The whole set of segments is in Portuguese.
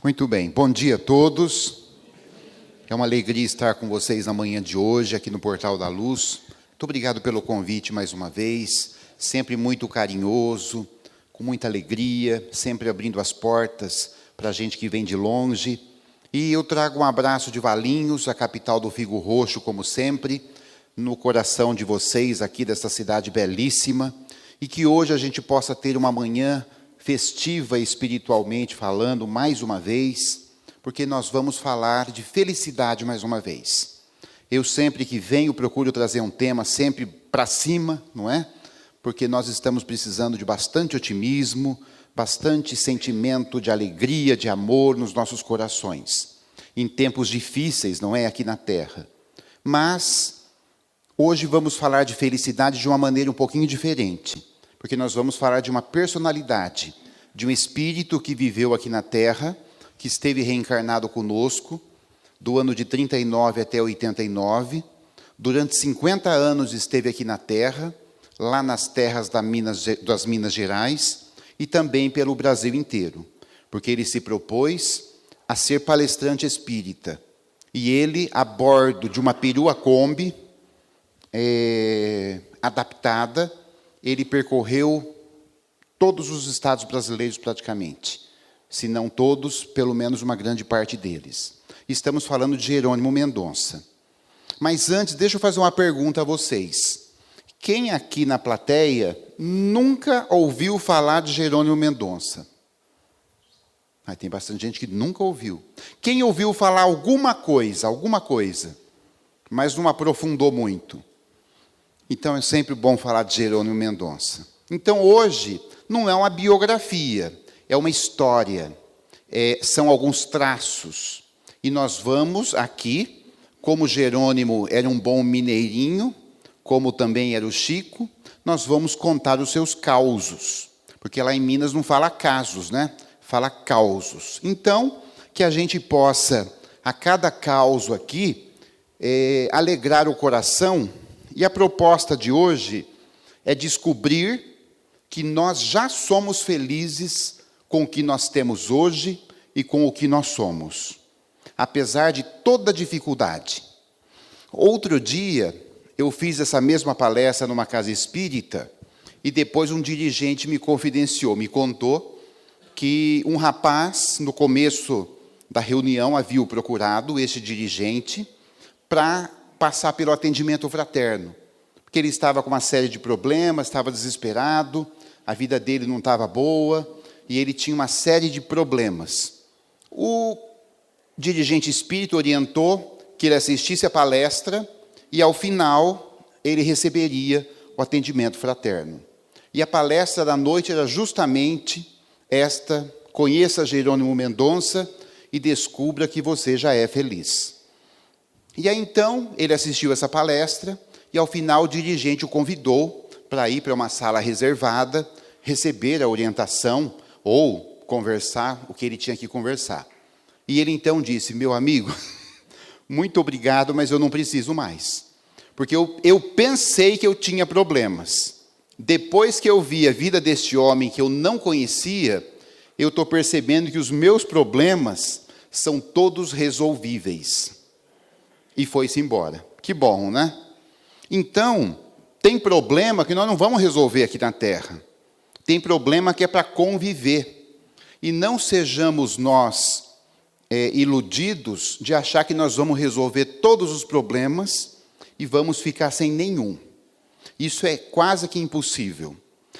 Muito bem, bom dia a todos. É uma alegria estar com vocês na manhã de hoje, aqui no Portal da Luz. Muito obrigado pelo convite mais uma vez, sempre muito carinhoso, com muita alegria, sempre abrindo as portas para a gente que vem de longe. E eu trago um abraço de Valinhos, a capital do Figo Roxo, como sempre, no coração de vocês aqui dessa cidade belíssima, e que hoje a gente possa ter uma manhã festiva espiritualmente falando mais uma vez, porque nós vamos falar de felicidade mais uma vez. Eu sempre que venho procuro trazer um tema sempre para cima, não é? Porque nós estamos precisando de bastante otimismo, bastante sentimento de alegria, de amor nos nossos corações, em tempos difíceis, não é, aqui na Terra. Mas hoje vamos falar de felicidade de uma maneira um pouquinho diferente, porque nós vamos falar de uma personalidade, de um espírito que viveu aqui na Terra, que esteve reencarnado conosco, do ano de 39 até 89, durante 50 anos esteve aqui na Terra, lá nas terras das Minas Gerais, e também pelo Brasil inteiro, porque ele se propôs a ser palestrante espírita. E ele, a bordo de uma perua Kombi, adaptada, ele percorreu todos os estados brasileiros praticamente, se não todos, pelo menos uma grande parte deles. Estamos falando de Jerônimo Mendonça. Mas antes, deixa eu fazer uma pergunta a vocês. Quem aqui na plateia nunca ouviu falar de Jerônimo Mendonça? Tem bastante gente que nunca ouviu. Quem ouviu falar alguma coisa, mas não aprofundou muito? Então é sempre bom falar de Jerônimo Mendonça. Então hoje não é uma biografia, é uma história, são alguns traços. E nós vamos aqui, como Jerônimo era um bom mineirinho, como também era o Chico, nós vamos contar os seus causos. Porque lá em Minas não fala casos, né? Fala causos. Então, que a gente possa, a cada causo aqui, alegrar o coração. E a proposta de hoje é descobrir que nós já somos felizes com o que nós temos hoje e com o que nós somos, apesar de toda dificuldade. Outro dia, eu fiz essa mesma palestra numa casa espírita, e depois um dirigente me confidenciou, me contou que um rapaz, no começo da reunião, havia o procurado, esse dirigente, para passar pelo atendimento fraterno, porque ele estava com uma série de problemas, estava desesperado, a vida dele não estava boa, e ele tinha uma série de problemas. O dirigente espírita orientou que ele assistisse a palestra, e ao final ele receberia o atendimento fraterno. E a palestra da noite era justamente esta: conheça Jerônimo Mendonça e descubra que você já é feliz. E aí então ele assistiu essa palestra, e ao final o dirigente o convidou para ir para uma sala reservada, receber a orientação ou conversar o que ele tinha que conversar. E ele então disse: meu amigo, muito obrigado, mas eu não preciso mais. Porque eu pensei que eu tinha problemas. Depois que eu vi a vida deste homem que eu não conhecia, eu estou percebendo que os meus problemas são todos resolvíveis. E foi-se embora. Que bom, né? Então, tem problema que nós não vamos resolver aqui na Terra. Tem problema que é para conviver. E não sejamos nós iludidos de achar que nós vamos resolver todos os problemas e vamos ficar sem nenhum. Isso é quase que impossível.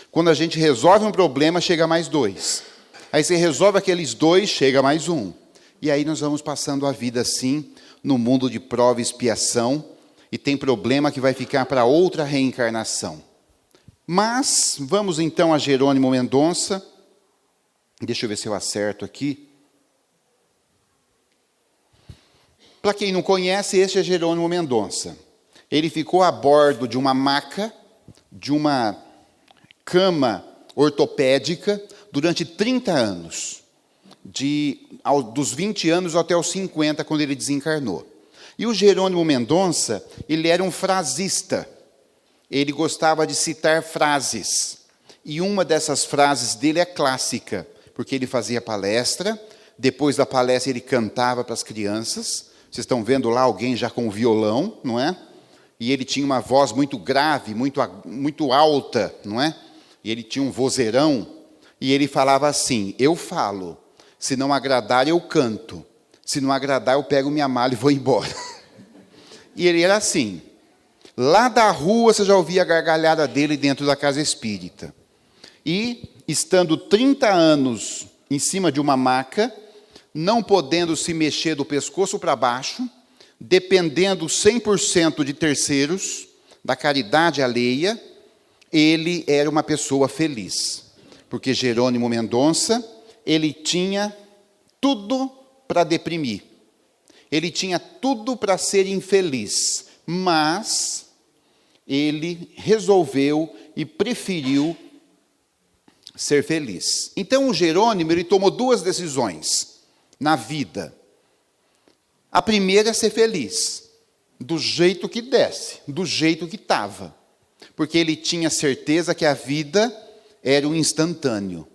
Quando a gente resolve um problema, chega mais dois. Aí você resolve aqueles dois, chega mais um. E aí nós vamos passando a vida assim, no mundo de prova e expiação, e tem problema que vai ficar para outra reencarnação. Mas, vamos então a Jerônimo Mendonça. Deixa eu ver se eu acerto aqui. Para quem não conhece, este é Jerônimo Mendonça. Ele ficou a bordo de uma maca, de uma cama ortopédica, durante 30 anos. Dos 20 anos até os 50, quando ele desencarnou. E o Jerônimo Mendonça, ele era um frasista. Ele gostava de citar frases. E uma dessas frases dele é clássica, porque ele fazia palestra Depois da palestra, ele cantava para as crianças. Vocês estão vendo lá alguém já com violão, não é? E ele tinha uma voz muito grave, muito alta, não é? E ele tinha um vozeirão. E ele falava assim: eu falo, se não agradar, eu canto. Se não agradar, eu pego minha mala e vou embora. E ele era assim. Lá da rua, você já ouvia a gargalhada dele dentro da casa espírita. E, estando 30 anos em cima de uma maca, não podendo se mexer do pescoço para baixo, dependendo 100% de terceiros, da caridade alheia, ele era uma pessoa feliz. Porque Jerônimo Mendonça, ele tinha tudo para deprimir. Ele tinha tudo para ser infeliz, mas ele resolveu e preferiu ser feliz. Então o Jerônimo, ele tomou 2 decisões na vida. A primeira é ser feliz, do jeito que desse, do jeito que estava. Porque ele tinha certeza que a vida era um instantâneo.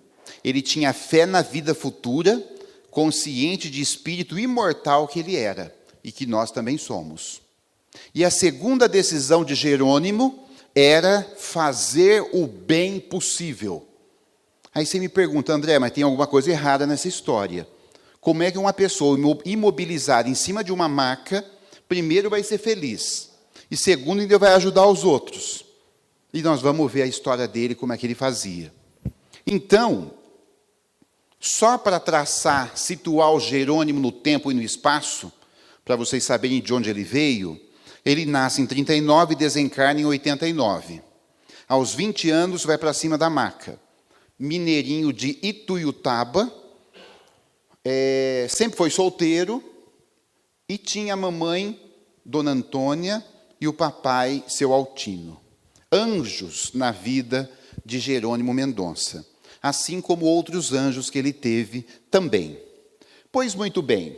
Ele tinha fé na vida futura, consciente de espírito imortal que ele era, e que nós também somos. E a segunda decisão de Jerônimo era fazer o bem possível. Aí você me pergunta: André, mas tem alguma coisa errada nessa história. Como é que uma pessoa imobilizada em cima de uma maca, primeiro vai ser feliz, e segundo ainda vai ajudar os outros? E nós vamos ver a história dele, como é que ele fazia. Então, só para traçar, situar o Jerônimo no tempo e no espaço, para vocês saberem de onde ele veio, ele nasce em 39 e desencarna em 89. Aos 20 anos vai para cima da maca. Mineirinho de Ituiutaba, sempre foi solteiro, e tinha a mamãe, Dona Antônia, e o papai, seu Altino. Anjos na vida de Jerônimo Mendonça, assim como outros anjos que ele teve também. Pois muito bem,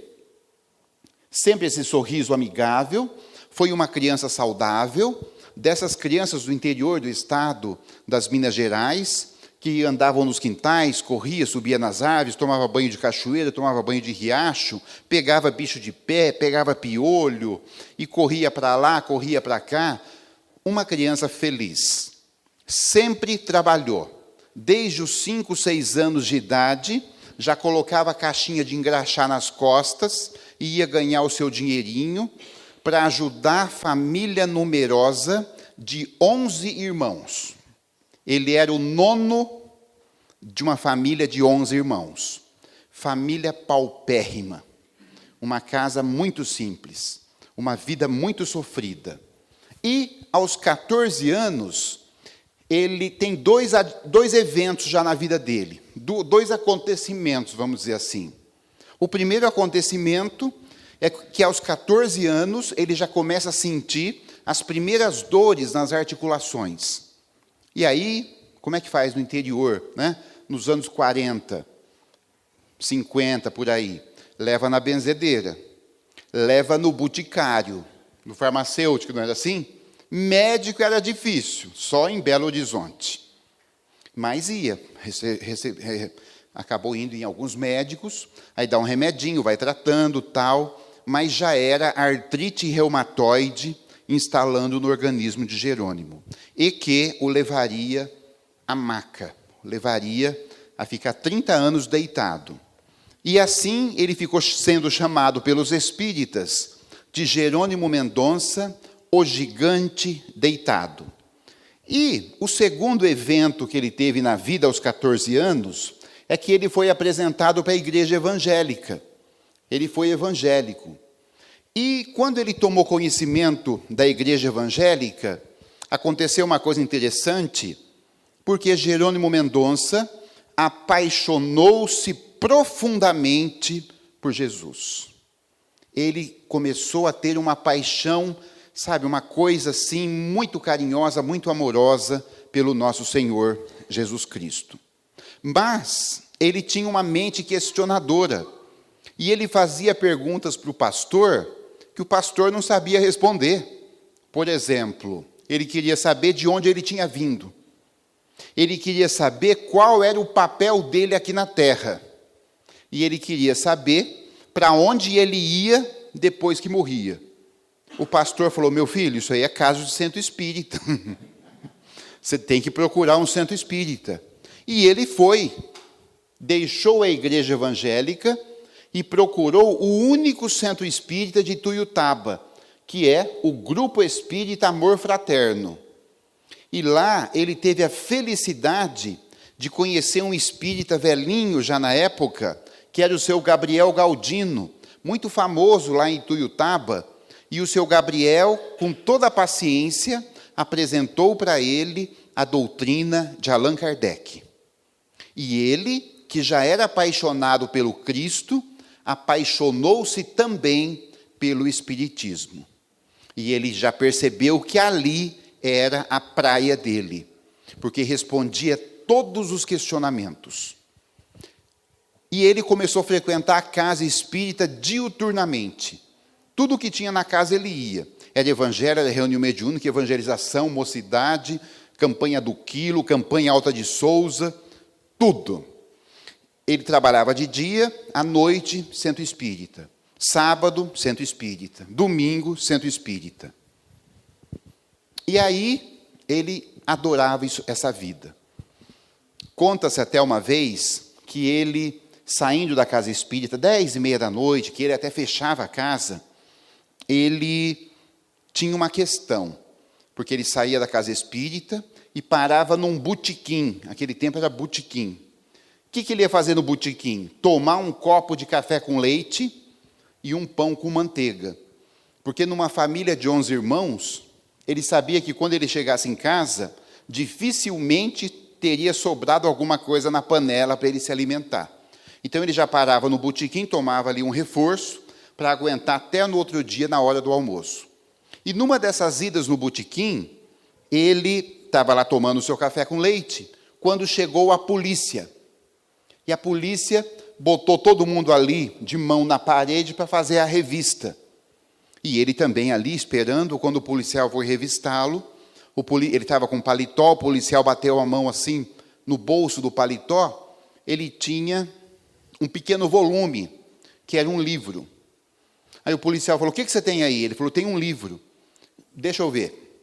sempre esse sorriso amigável, foi uma criança saudável, dessas crianças do interior do estado das Minas Gerais, que andavam nos quintais, corria, subia nas árvores, tomava banho de cachoeira, tomava banho de riacho, pegava bicho de pé, pegava piolho, e corria para lá, corria para cá. Uma criança feliz. Sempre trabalhou. Desde os 5, 6 anos de idade, já colocava a caixinha de engraxar nas costas e ia ganhar o seu dinheirinho para ajudar a família numerosa de 11 irmãos. Ele era o 9º de uma família de 11 irmãos. Família paupérrima. Uma casa muito simples. Uma vida muito sofrida. E, aos 14 anos, ele tem dois eventos já na vida dele. 2 acontecimentos, vamos dizer assim. O primeiro acontecimento é que, aos 14 anos, ele já começa a sentir as primeiras dores nas articulações. E aí, como é que faz no interior, né? Nos anos 40, 50, por aí? Leva na benzedeira, leva no boticário, no farmacêutico, não era assim? Médico era difícil, só em Belo Horizonte. Mas ia, acabou indo em alguns médicos, aí dá um remedinho, vai tratando, tal, mas já era artrite reumatoide instalando no organismo de Jerônimo, e que o levaria à maca, levaria a ficar 30 anos deitado. E assim ele ficou sendo chamado pelos espíritas de Jerônimo Mendonça, o gigante deitado. E o segundo evento que ele teve na vida aos 14 anos é que ele foi apresentado para a igreja evangélica. Ele foi evangélico. E quando ele tomou conhecimento da igreja evangélica, aconteceu uma coisa interessante, porque Jerônimo Mendonça apaixonou-se profundamente por Jesus. Ele começou a ter uma paixão, sabe, uma coisa assim, muito carinhosa, muito amorosa pelo nosso Senhor Jesus Cristo. Mas ele tinha uma mente questionadora, e ele fazia perguntas para o pastor, que o pastor não sabia responder. Por exemplo, ele queria saber de onde ele tinha vindo. Ele queria saber qual era o papel dele aqui na terra. e ele queria saber para onde ele ia depois que morria. O pastor falou: meu filho, isso aí é caso de centro espírita. Você tem que procurar um centro espírita. E ele foi, deixou a igreja evangélica e procurou o único centro espírita de Ituiutaba, que é o Grupo Espírita Amor Fraterno. E lá ele teve a felicidade de conhecer um espírita velhinho já na época, que era o seu Gabriel Galdino, muito famoso lá em Ituiutaba. E o seu Gabriel, com toda a paciência, apresentou para ele a doutrina de Allan Kardec. E ele, que já era apaixonado pelo Cristo, apaixonou-se também pelo Espiritismo. E ele já percebeu que ali era a praia dele, porque respondia todos os questionamentos. E ele começou a frequentar a casa espírita diuturnamente. Tudo que tinha na casa ele ia. Era evangelho, era reunião mediúnica, evangelização, mocidade, campanha do Quilo, campanha Alta de Souza, tudo. Ele trabalhava de dia, à noite, centro espírita. Sábado, centro espírita. Domingo, centro espírita. E aí, ele adorava essa vida. Conta-se até uma vez que ele, saindo da casa espírita, 10h30 da noite, que ele até fechava a casa, ele tinha uma questão, porque ele saía da casa espírita e parava num botequim. Naquele tempo era botequim. O que ele ia fazer no botequim? Tomar um copo de café com leite e um pão com manteiga. Porque numa família de 11 irmãos, ele sabia que quando ele chegasse em casa, dificilmente teria sobrado alguma coisa na panela para ele se alimentar. Então ele já parava no botequim, tomava ali um reforço para aguentar até no outro dia, na hora do almoço. E numa dessas idas no botequim, ele estava lá tomando o seu café com leite, quando chegou a polícia. E a polícia botou todo mundo ali, de mão na parede, para fazer a revista. E ele também ali, esperando, quando o policial foi revistá-lo, ele estava com paletó, o policial bateu a mão assim, no bolso do paletó, ele tinha um pequeno volume, que era um livro. Aí o policial falou: o que você tem aí? Ele falou: tem um livro. Deixa eu ver.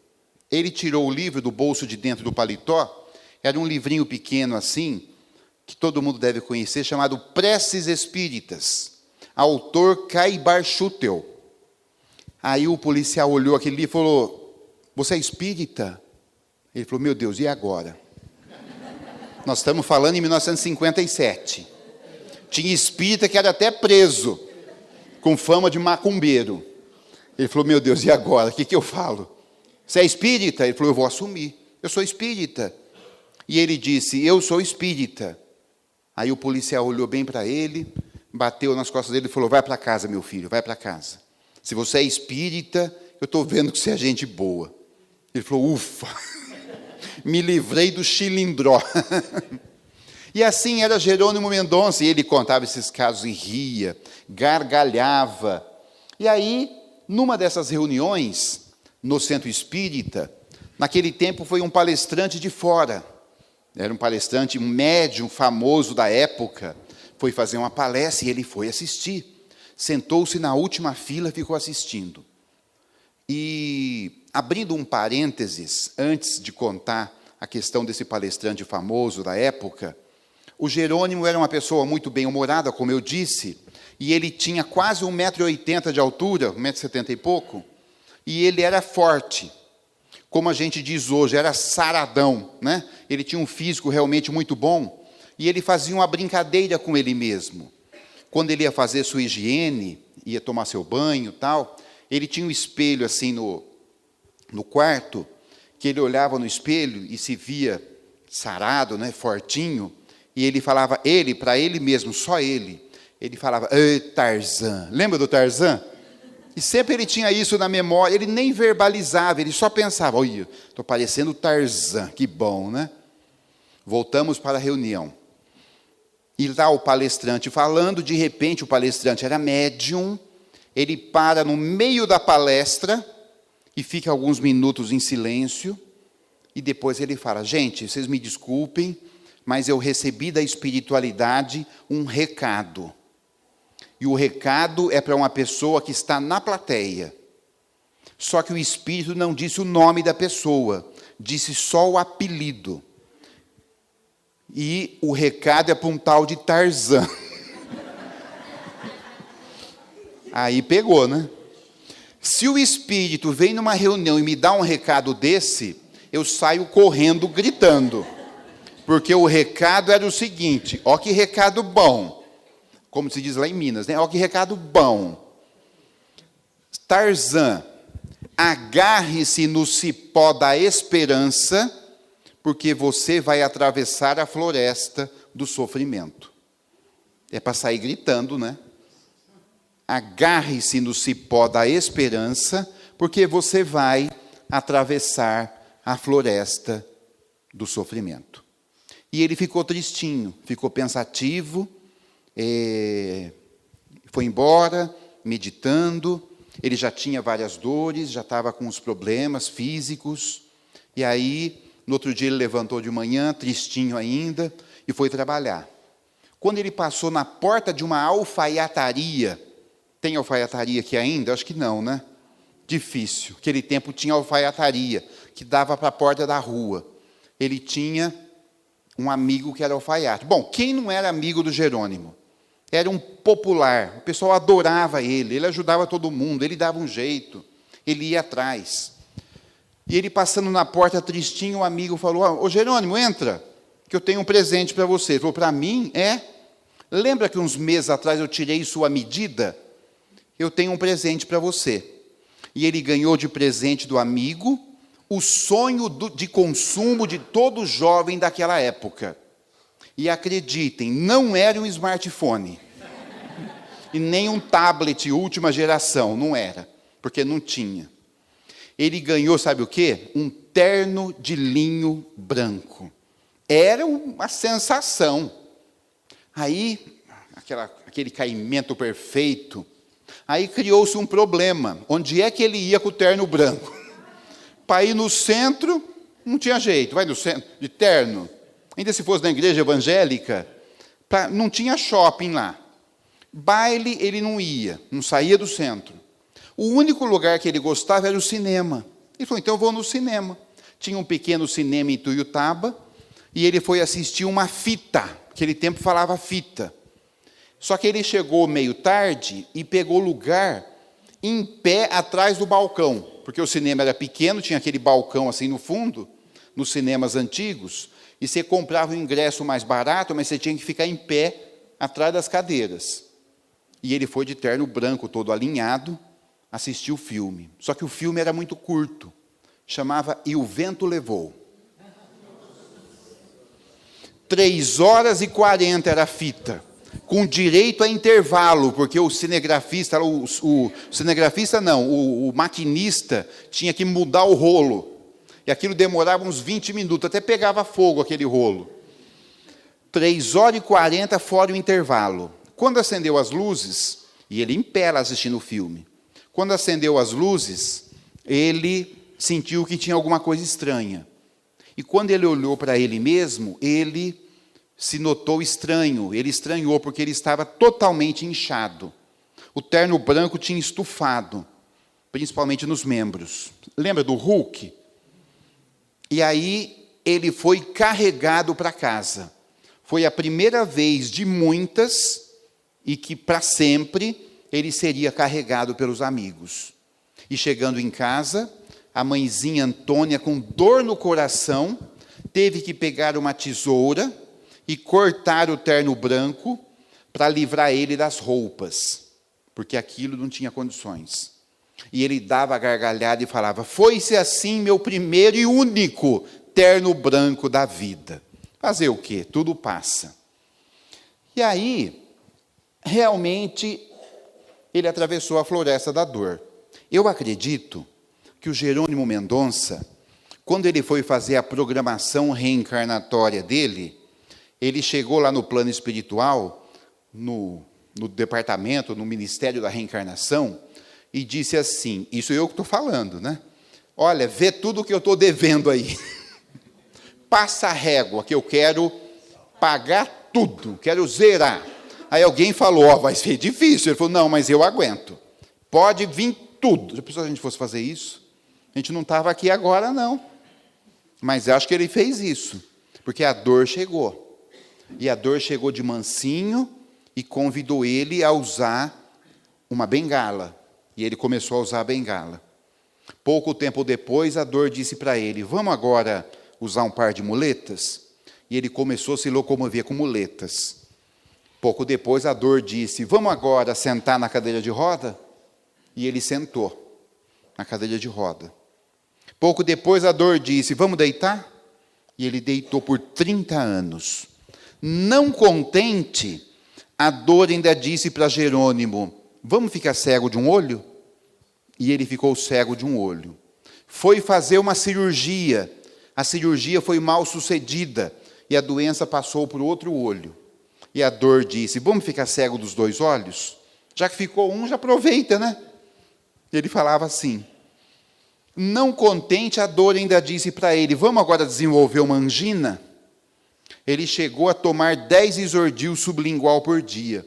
Ele tirou o livro do bolso de dentro do paletó, era um livrinho pequeno assim, que todo mundo deve conhecer, chamado Preces Espíritas, autor Caibar Schutel. Aí o policial olhou aquele livro e falou: você é espírita? Ele falou: meu Deus, e agora? Nós estamos falando em 1957. Tinha espírita que era até preso, com fama de macumbeiro. Ele falou: meu Deus, e agora? O que eu falo? Você é espírita? Ele falou: eu vou assumir. Eu sou espírita. E ele disse: eu sou espírita. Aí o policial olhou bem para ele, bateu nas costas dele e falou: vai para casa, meu filho, vai para casa. Se você é espírita, eu estou vendo que você é gente boa. Ele falou: ufa, me livrei do chilindró. E assim era Jerônimo Mendonça, e ele contava esses casos e ria, gargalhava. E aí, numa dessas reuniões, no centro espírita, naquele tempo foi um palestrante de fora. Era um palestrante, um médium famoso da época, foi fazer uma palestra e ele foi assistir. Sentou-se na última fila e ficou assistindo. E, abrindo um parênteses, antes de contar a questão desse palestrante famoso da época, o Jerônimo era uma pessoa muito bem-humorada, como eu disse, e ele tinha quase 1,80 m de altura, 1,70 m e pouco, e ele era forte. Como a gente diz hoje, era saradão, né? Ele tinha um físico realmente muito bom, e ele fazia uma brincadeira com ele mesmo. Quando ele ia fazer sua higiene, ia tomar seu banho e tal, ele tinha um espelho assim no quarto, que ele olhava no espelho e se via sarado, né, fortinho, e ele falava, para ele mesmo, só ele falava: ei, Tarzan. Lembra do Tarzan? E sempre ele tinha isso na memória, ele nem verbalizava, ele só pensava: olha, estou parecendo Tarzan, que bom, né? Voltamos para a reunião. E lá o palestrante falando, de repente o palestrante era médium, ele para no meio da palestra e fica alguns minutos em silêncio, e depois ele fala: gente, vocês me desculpem, mas eu recebi da espiritualidade um recado. E o recado é para uma pessoa que está na plateia. Só que o Espírito não disse o nome da pessoa, disse só o apelido. E o recado é para um tal de Tarzan. Aí pegou, né? Se o Espírito vem numa reunião e me dá um recado desse, eu saio correndo, gritando. Porque o recado era o seguinte, ó que recado bom. Como se diz lá em Minas, né? Ó que recado bom. Tarzan, agarre-se no cipó da esperança, porque você vai atravessar a floresta do sofrimento. É para sair gritando, né? Agarre-se no cipó da esperança, porque você vai atravessar a floresta do sofrimento. E ele ficou tristinho, ficou pensativo, foi embora, meditando. Ele já tinha várias dores, já estava com os problemas físicos. E aí, no outro dia, ele levantou de manhã, tristinho ainda, e foi trabalhar. Quando ele passou na porta de uma alfaiataria, tem alfaiataria aqui ainda? Acho que não, né? Difícil. Aquele tempo tinha alfaiataria, que dava para a porta da rua. Ele tinha um amigo que era alfaiate. Bom, quem não era amigo do Jerônimo? Era um popular, o pessoal adorava ele ajudava todo mundo, ele dava um jeito, ele ia atrás. E ele passando na porta tristinho, o amigo falou, ô Jerônimo, entra, que eu tenho um presente para você. Ele falou, para mim? Lembra que uns meses atrás eu tirei sua medida? Eu tenho um presente para você. E ele ganhou de presente do amigo o sonho de consumo de todo jovem daquela época. E acreditem, não era um smartphone. E nem um tablet última geração, não era. Porque não tinha. Ele ganhou, sabe o quê? Um terno de linho branco. Era uma sensação. Aí, aquele caimento perfeito. Aí criou-se um problema. Onde é que ele ia com o terno branco? Para ir no centro, não tinha jeito. Vai no centro, de terno. Ainda se fosse na igreja evangélica, não tinha shopping lá. Baile ele não ia, não saía do centro. O único lugar que ele gostava era o cinema. Ele falou, então eu vou no cinema. Tinha um pequeno cinema em Tuiutaba, e ele foi assistir uma fita. Naquele tempo falava fita. Só que ele chegou meio tarde e pegou lugar em pé atrás do balcão, porque o cinema era pequeno, tinha aquele balcão assim no fundo, nos cinemas antigos, e você comprava um ingresso mais barato, mas você tinha que ficar em pé atrás das cadeiras. E ele foi de terno branco, todo alinhado, assistir o filme. Só que o filme era muito curto, chamava E o Vento Levou. 3h40 era a fita, com direito a intervalo, porque o cinegrafista, o maquinista tinha que mudar o rolo. E aquilo demorava uns 20 minutos, até pegava fogo aquele rolo. 3h40 fora o intervalo. Quando acendeu as luzes, e ele em pé lá assistindo o filme, quando acendeu as luzes, ele sentiu que tinha alguma coisa estranha. E quando ele olhou para ele mesmo, ele se notou estranho. Ele estranhou porque ele estava totalmente inchado. O terno branco tinha estufado, principalmente nos membros. Lembra do Hulk? E aí ele foi carregado para casa. Foi a primeira vez de muitas, e que para sempre ele seria carregado pelos amigos. E chegando em casa, a mãezinha Antônia, com dor no coração, teve que pegar uma tesoura e cortar o terno branco para livrar ele das roupas, porque aquilo não tinha condições. E ele dava a gargalhada e falava, foi-se assim meu primeiro e único terno branco da vida. Fazer o quê? Tudo passa. E aí, realmente, ele atravessou a floresta da dor. Eu acredito que o Jerônimo Mendonça, quando ele foi fazer a programação reencarnatória dele, ele chegou lá no plano espiritual, no departamento, no Ministério da Reencarnação, e disse assim, isso eu que estou falando, né? Olha, vê tudo o que eu estou devendo aí. Passa a régua, que eu quero pagar tudo, quero zerar. Aí alguém falou, ó, vai ser difícil. Ele falou, não, mas eu aguento. Pode vir tudo. Já pensou se a gente fosse fazer isso? A gente não estava aqui agora, não. Mas acho que ele fez isso. Porque a dor chegou. E a dor chegou de mansinho e convidou ele a usar uma bengala. E ele começou a usar a bengala. Pouco tempo depois, a dor disse para ele, vamos agora usar um par de muletas? E ele começou a se locomover com muletas. Pouco depois, a dor disse, vamos agora sentar na cadeira de roda? E ele sentou na cadeira de roda. Pouco depois, a dor disse, vamos deitar? E ele deitou por 30 anos. Não contente, a dor ainda disse para Jerônimo, vamos ficar cego de um olho? E ele ficou cego de um olho. Foi fazer uma cirurgia. A cirurgia foi mal sucedida. E a doença passou para o outro olho. E a dor disse, vamos ficar cego dos dois olhos? Já que ficou um, já aproveita, né? Ele falava assim. Não contente, a dor ainda disse para ele, vamos agora desenvolver uma angina? Ele chegou a tomar 10 isordil sublingual por dia,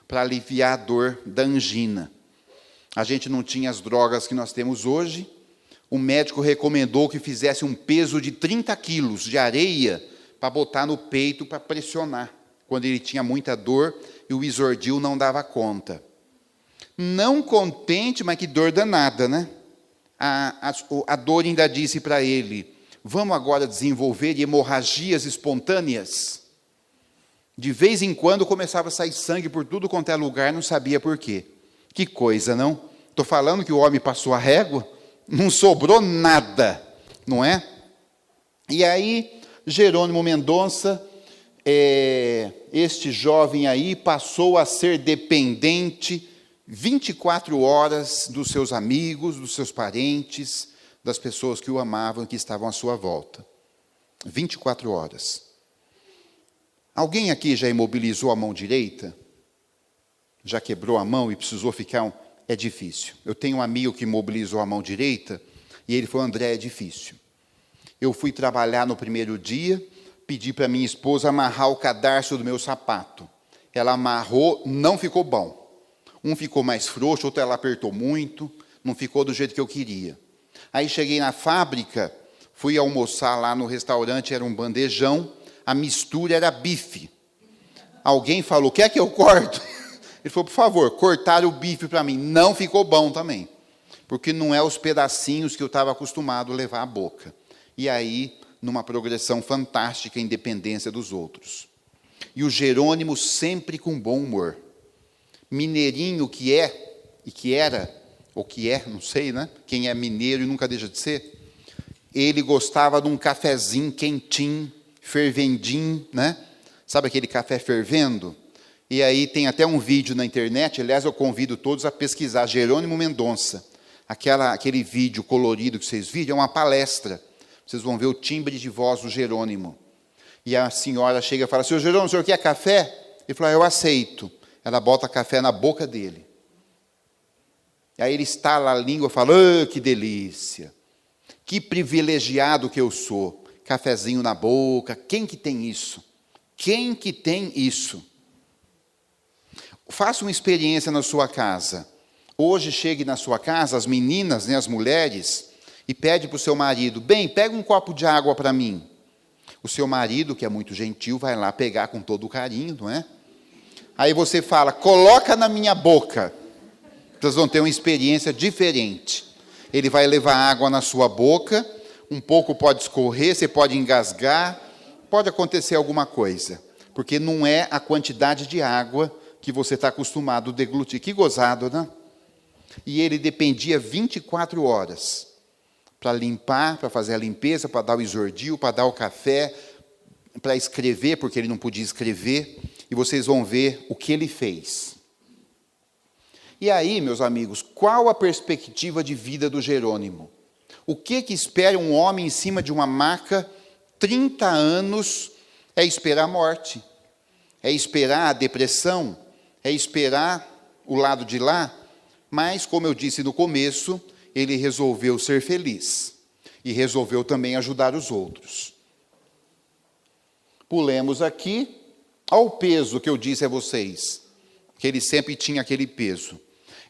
para aliviar a dor da angina. A gente não tinha as drogas que nós temos hoje. O médico recomendou que fizesse um peso de 30 quilos de areia para botar no peito para pressionar, quando ele tinha muita dor e o isordil não dava conta. Não contente, mas que dor danada, né? A dor ainda disse para ele, vamos agora desenvolver hemorragias espontâneas? De vez em quando começava a sair sangue por tudo quanto é lugar, não sabia por quê. Que coisa, não? Estou falando que o homem passou a régua, não sobrou nada, não é? E aí, Jerônimo Mendonça, este jovem aí, passou a ser dependente 24 horas dos seus amigos, dos seus parentes, das pessoas que o amavam e que estavam à sua volta. 24 horas. Alguém aqui já imobilizou a mão direita? Já quebrou a mão e precisou ficar... É difícil. Eu tenho um amigo que imobilizou a mão direita e ele falou, André, é difícil. Eu fui trabalhar no primeiro dia, pedi para minha esposa amarrar o cadarço do meu sapato. Ela amarrou, não ficou bom. Um ficou mais frouxo, outro ela apertou muito, não ficou do jeito que eu queria. Aí cheguei na fábrica, fui almoçar lá no restaurante, era um bandejão, a mistura era bife. Alguém falou, quer que eu corto? Ele falou, por favor, cortaram o bife para mim. Não ficou bom também, porque não é os pedacinhos que eu estava acostumado a levar à boca. E aí, numa progressão fantástica, a independência dos outros. E o Jerônimo sempre com bom humor. Mineirinho que é, e que era, ou que é, não sei, né? Quem é mineiro e nunca deixa de ser. Ele gostava de um cafezinho quentinho, fervendinho, né? Sabe aquele café fervendo? E aí tem até um vídeo na internet, aliás, eu convido todos a pesquisar, Jerônimo Mendonça. Aquele vídeo colorido que vocês viram, é uma palestra. Vocês vão ver o timbre de voz do Jerônimo. E a senhora chega e fala, senhor Jerônimo, o senhor quer café? Ele fala, eu aceito. Ela bota café na boca dele. E aí ele estala a língua e fala, que delícia. Que privilegiado que eu sou. Cafezinho na boca. Quem que tem isso? Quem que tem isso? Faça uma experiência na sua casa. Hoje chegue na sua casa, as meninas, né, as mulheres, e pede para o seu marido, bem, pega um copo de água para mim. O seu marido, que é muito gentil, vai lá pegar com todo o carinho, não é? Aí você fala, coloca na minha boca. Vocês vão ter uma experiência diferente. Ele vai levar água na sua boca, um pouco pode escorrer, você pode engasgar, pode acontecer alguma coisa, porque não é a quantidade de água que você está acostumado a deglutir. Que gozado, né? E ele dependia 24 horas para limpar, para fazer a limpeza, para dar o isordil, para dar o café, para escrever, porque ele não podia escrever. E vocês vão ver o que ele fez. E aí, meus amigos, qual a perspectiva de vida do Jerônimo? O que espera um homem em cima de uma maca, 30 anos, é esperar a morte, é esperar a depressão, é esperar o lado de lá, mas, como eu disse no começo, ele resolveu ser feliz e resolveu também ajudar os outros. Pulemos aqui, ao peso que eu disse a vocês, que ele sempre tinha aquele peso.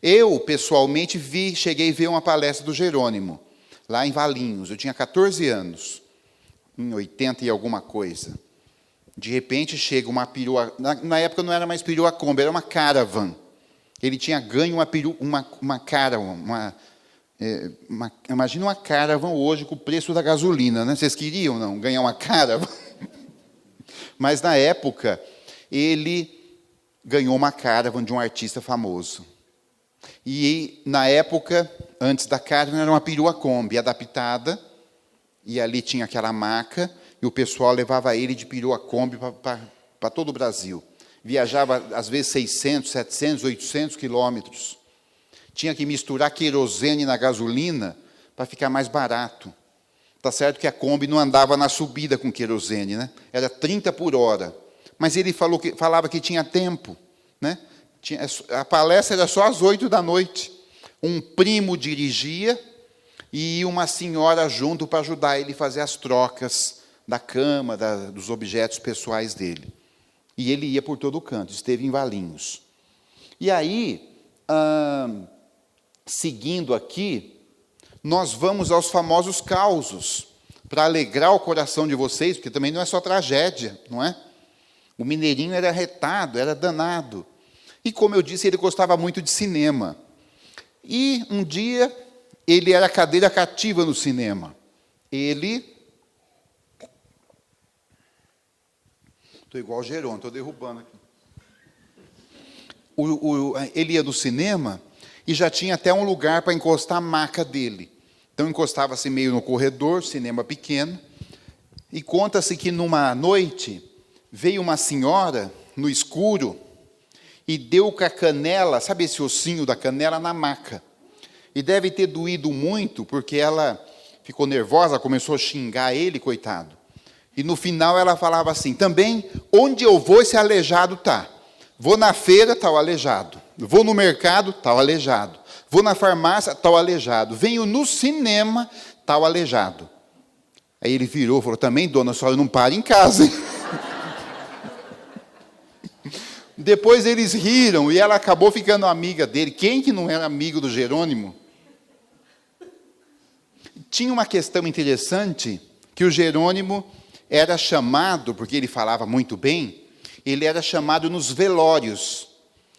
Eu, pessoalmente, cheguei a ver uma palestra do Jerônimo, lá em Valinhos. Eu tinha 14 anos, em 80 e alguma coisa. De repente, chega uma perua... Na época não era mais perua Kombi, era uma Caravan. Ele tinha ganho uma Caravan, imagina uma Caravan hoje com o preço da gasolina, né? Vocês queriam, não, ganhar uma Caravan? Mas, na época, ele ganhou uma Caravan de um artista famoso. E, na época, antes da Caravan, era uma perua Kombi adaptada, e ali tinha aquela maca, e o pessoal levava ele de perua Kombi para todo o Brasil. Viajava, às vezes, 600, 700, 800 quilômetros. Tinha que misturar querosene na gasolina para ficar mais barato. Está certo que a Kombi não andava na subida com querosene, né? Era 30 por hora. Mas ele falava que tinha tempo, né? A palestra era só às 8 da noite. Um primo dirigia e uma senhora junto para ajudar ele a fazer as trocas da cama, dos objetos pessoais dele. E ele ia por todo o canto, esteve em Valinhos. E aí, seguindo aqui, nós vamos aos famosos causos, para alegrar o coração de vocês, porque também não é só tragédia, não é? O mineirinho era retado, era danado. E, como eu disse, ele gostava muito de cinema. E, um dia, ele era cadeira cativa no cinema. Estou igual o Gerônimo, estou derrubando aqui. Ele ia no cinema e já tinha até um lugar para encostar a maca dele. Então, encostava-se meio no corredor, cinema pequeno, e conta-se que, numa noite, veio uma senhora, no escuro, e deu com a canela, sabe esse ossinho da canela, na maca. E deve ter doído muito, porque ela ficou nervosa, começou a xingar ele, coitado. E, no final, ela falava assim, também, onde eu vou, esse aleijado está. Vou na feira, está o aleijado. Vou no mercado, está o aleijado. Vou na farmácia, está o aleijado. Venho no cinema, está o aleijado. Aí ele virou e falou, também, dona, a senhora não para em casa, hein? Depois eles riram e ela acabou ficando amiga dele. Quem que não era amigo do Jerônimo? Tinha uma questão interessante, que o Jerônimo era chamado, porque ele falava muito bem, ele era chamado nos velórios.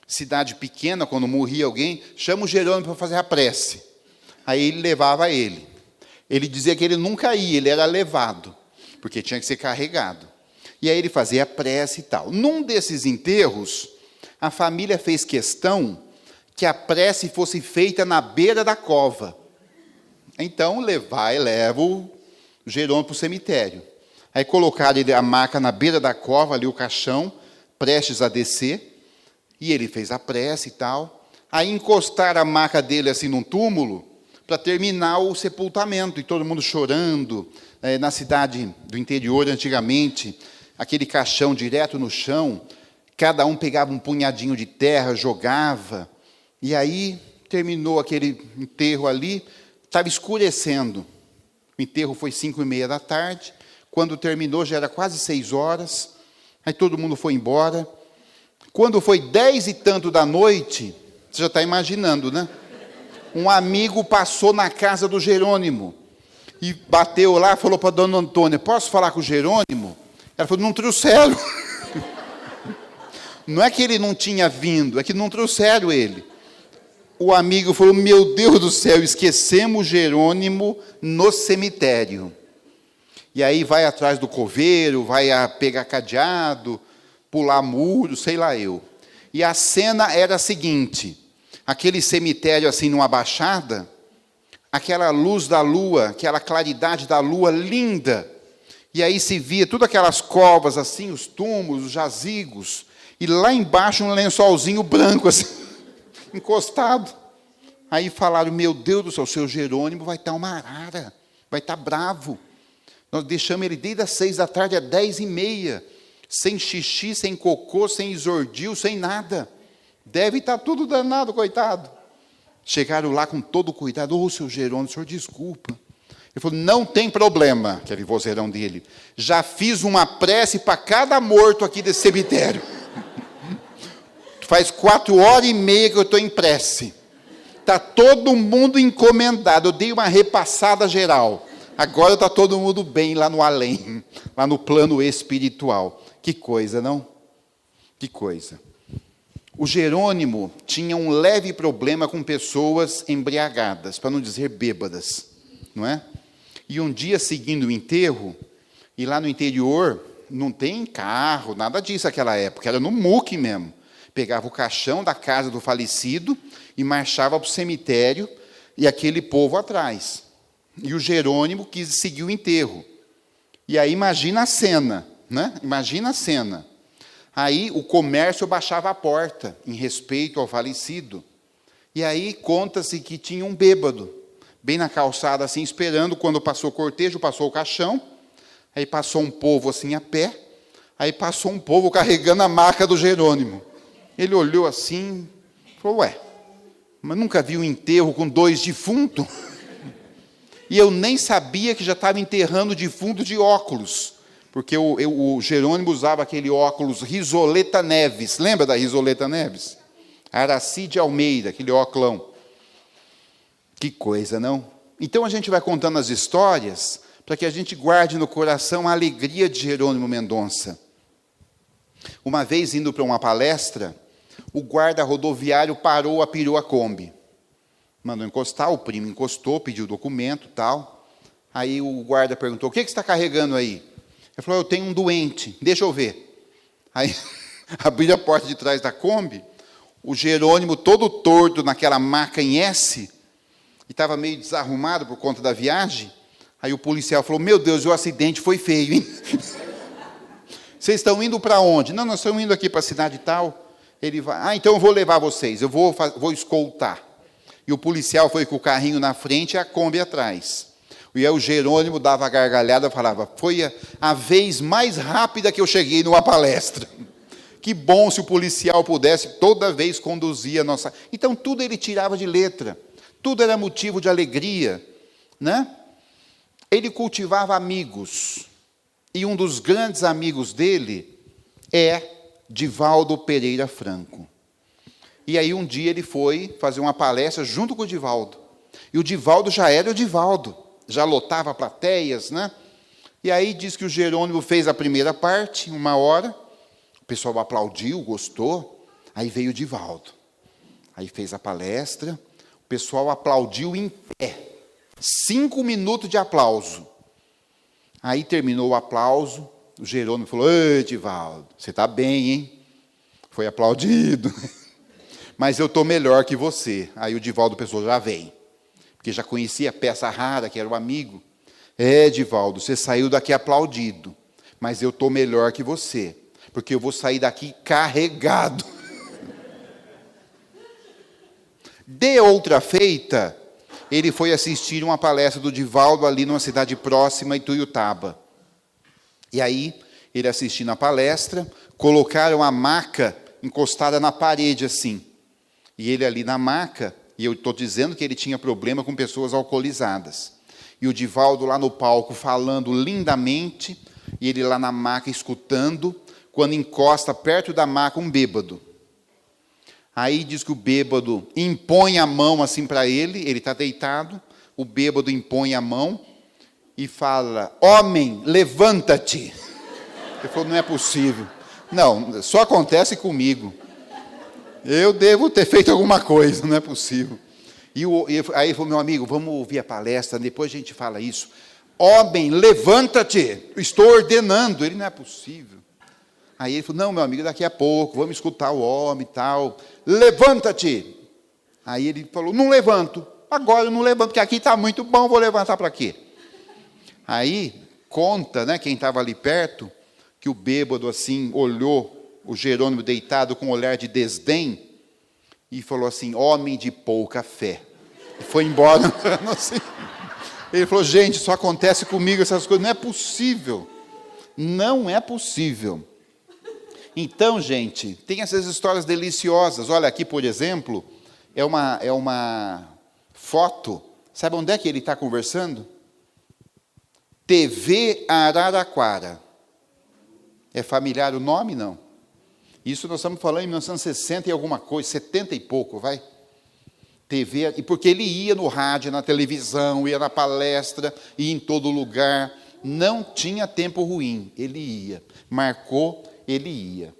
Cidade pequena, quando morria alguém, chama o Jerônimo para fazer a prece. Aí ele levava ele. Ele dizia que ele nunca ia, ele era levado, porque tinha que ser carregado. E aí ele fazia a prece e tal. Num desses enterros, a família fez questão que a prece fosse feita na beira da cova. Então, leva o Jerônimo para o cemitério. Aí colocaram a maca na beira da cova, ali o caixão, prestes a descer. E ele fez a prece e tal. Aí encostaram a maca dele assim num túmulo para terminar o sepultamento. E todo mundo chorando. Na cidade do interior, antigamente, aquele caixão direto no chão. Cada um pegava um punhadinho de terra, jogava. E aí terminou aquele enterro ali. Estava escurecendo. O enterro foi 5:30 da tarde. Quando terminou, já era quase 6 horas. Aí todo mundo foi embora. Quando foi 10 e tanto da noite, você já está imaginando, né? Um amigo passou na casa do Jerônimo e bateu lá, falou para a dona Antônia, posso falar com o Jerônimo? Ela falou, não trouxeram. Não é que ele não tinha vindo, é que não trouxeram ele. O amigo falou, meu Deus do céu, esquecemos o Jerônimo no cemitério. E aí vai atrás do coveiro, vai pegar cadeado, pular muro, sei lá eu. E a cena era a seguinte, aquele cemitério assim numa baixada, aquela luz da lua, aquela claridade da lua linda, e aí se via todas aquelas covas assim, os túmulos, os jazigos, e lá embaixo um lençolzinho branco assim, encostado. Aí falaram, meu Deus do céu, o seu Jerônimo vai estar uma arara, vai estar bravo. Nós deixamos ele desde as 6 da tarde às 10:30, sem xixi, sem cocô, sem exordio, sem nada. Deve estar tudo danado, coitado. Chegaram lá com todo cuidado. Ô, seu Jerônimo, o senhor desculpa. Ele falou, não tem problema, aquele vozeirão dele. Já fiz uma prece para cada morto aqui desse cemitério. Faz 4h30 que eu estou em prece. Está todo mundo encomendado. Eu dei uma repassada geral. Agora está todo mundo bem lá no além, lá no plano espiritual. Que coisa, não? Que coisa. O Jerônimo tinha um leve problema com pessoas embriagadas, para não dizer bêbadas, não é? E um dia, seguindo o enterro, e lá no interior, não tem carro, nada disso naquela época, era no muque mesmo. Pegava o caixão da casa do falecido e marchava para o cemitério, e aquele povo atrás. E o Jerônimo quis seguir o enterro. E aí imagina a cena, né? Imagina a cena. Aí o comércio baixava a porta, em respeito ao falecido. E aí conta-se que tinha um bêbado, bem na calçada, assim, esperando. Quando passou o cortejo, passou o caixão. Aí passou um povo assim a pé. Aí passou um povo carregando a maca do Jerônimo. Ele olhou assim, falou, ué, mas nunca vi um enterro com 2 defuntos? E eu nem sabia que já estava enterrando defunto de óculos. Porque o Jerônimo usava aquele óculos Risoleta Neves. Lembra da Risoleta Neves? Aracide Almeida, aquele óculão. Que coisa, não? Então a gente vai contando as histórias para que a gente guarde no coração a alegria de Jerônimo Mendonça. Uma vez, indo para uma palestra, o guarda rodoviário parou a perua Kombi. Mandou encostar, o primo encostou, pediu documento e tal. Aí o guarda perguntou, o que você está carregando aí? Ele falou, eu tenho um doente, deixa eu ver. Aí, abriu a porta de trás da Kombi, o Jerônimo todo torto naquela maca em S, e estava meio desarrumado por conta da viagem. Aí o policial falou, meu Deus, o acidente foi feio, hein? Vocês estão indo para onde? Não, nós estamos indo aqui para a cidade tal. Ele vai, então eu vou levar vocês, eu vou escoltar. E o policial foi com o carrinho na frente e a Kombi atrás. E aí o Jerônimo dava a gargalhada e falava, foi a vez mais rápida que eu cheguei numa palestra. Que bom se o policial pudesse toda vez conduzir a nossa... Então tudo ele tirava de letra. Tudo era motivo de alegria, né? Ele cultivava amigos. E um dos grandes amigos dele é Divaldo Pereira Franco. E aí um dia ele foi fazer uma palestra junto com o Divaldo. E o Divaldo já era o Divaldo. Já lotava plateias, né? E aí diz que o Jerônimo fez a primeira parte, 1 hora. O pessoal aplaudiu, gostou. Aí veio o Divaldo. Aí fez a palestra. O pessoal aplaudiu em pé. 5 minutos de aplauso. Aí terminou o aplauso. O Jerônimo falou, ei, Divaldo, você está bem, hein? Foi aplaudido. Mas eu estou melhor que você. Aí o Divaldo pensou, já vem. Porque já conhecia a peça rara, que era o amigo. É, Divaldo, você saiu daqui aplaudido. Mas eu estou melhor que você. Porque eu vou sair daqui carregado. De outra feita, ele foi assistir uma palestra do Divaldo ali numa cidade próxima, Ituiutaba. E aí, ele assistindo a palestra, colocaram a maca encostada na parede assim. E ele ali na maca, e eu estou dizendo que ele tinha problema com pessoas alcoolizadas. E o Divaldo lá no palco falando lindamente, e ele lá na maca escutando, quando encosta perto da maca um bêbado. Aí diz que o bêbado impõe a mão assim para ele está deitado, o bêbado impõe a mão e fala, homem, levanta-te. Ele falou, não é possível. Não, só acontece comigo. Eu devo ter feito alguma coisa, não é possível. Aí ele falou, meu amigo, vamos ouvir a palestra, depois a gente fala isso. Homem, levanta-te, estou ordenando. Ele, não é possível. Aí ele falou, não, meu amigo, daqui a pouco, vamos escutar o homem e tal. Levanta-te. Aí ele falou, não levanto. Agora eu não levanto, porque aqui está muito bom, vou levantar para quê? Aí conta, né, quem estava ali perto, que o bêbado assim olhou o Jerônimo deitado com um olhar de desdém e falou assim, homem de pouca fé. E foi embora. Assim. Ele falou, gente, só acontece comigo essas coisas. Não é possível. Não é possível. Então, gente, tem essas histórias deliciosas. Olha, aqui, por exemplo, é uma foto. Sabe onde é que ele está conversando? TV Araraquara. É familiar o nome? Não. Isso nós estamos falando em 1960 e alguma coisa, 70 e pouco, vai? TV, e porque ele ia no rádio, na televisão, ia na palestra, ia em todo lugar, não tinha tempo ruim, ele ia. Marcou, ele ia.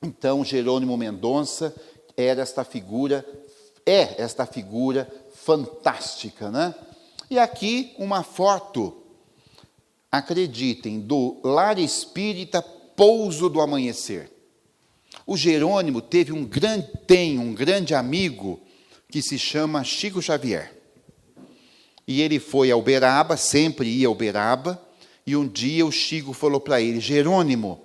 Então, Jerônimo Mendonça é esta figura fantástica, né? E aqui uma foto, acreditem, do Lar Espírita Pouso do Amanhecer. O Jerônimo tem um grande amigo que se chama Chico Xavier. E ele foi a Uberaba, sempre ia a Uberaba, e um dia o Chico falou para ele: Jerônimo,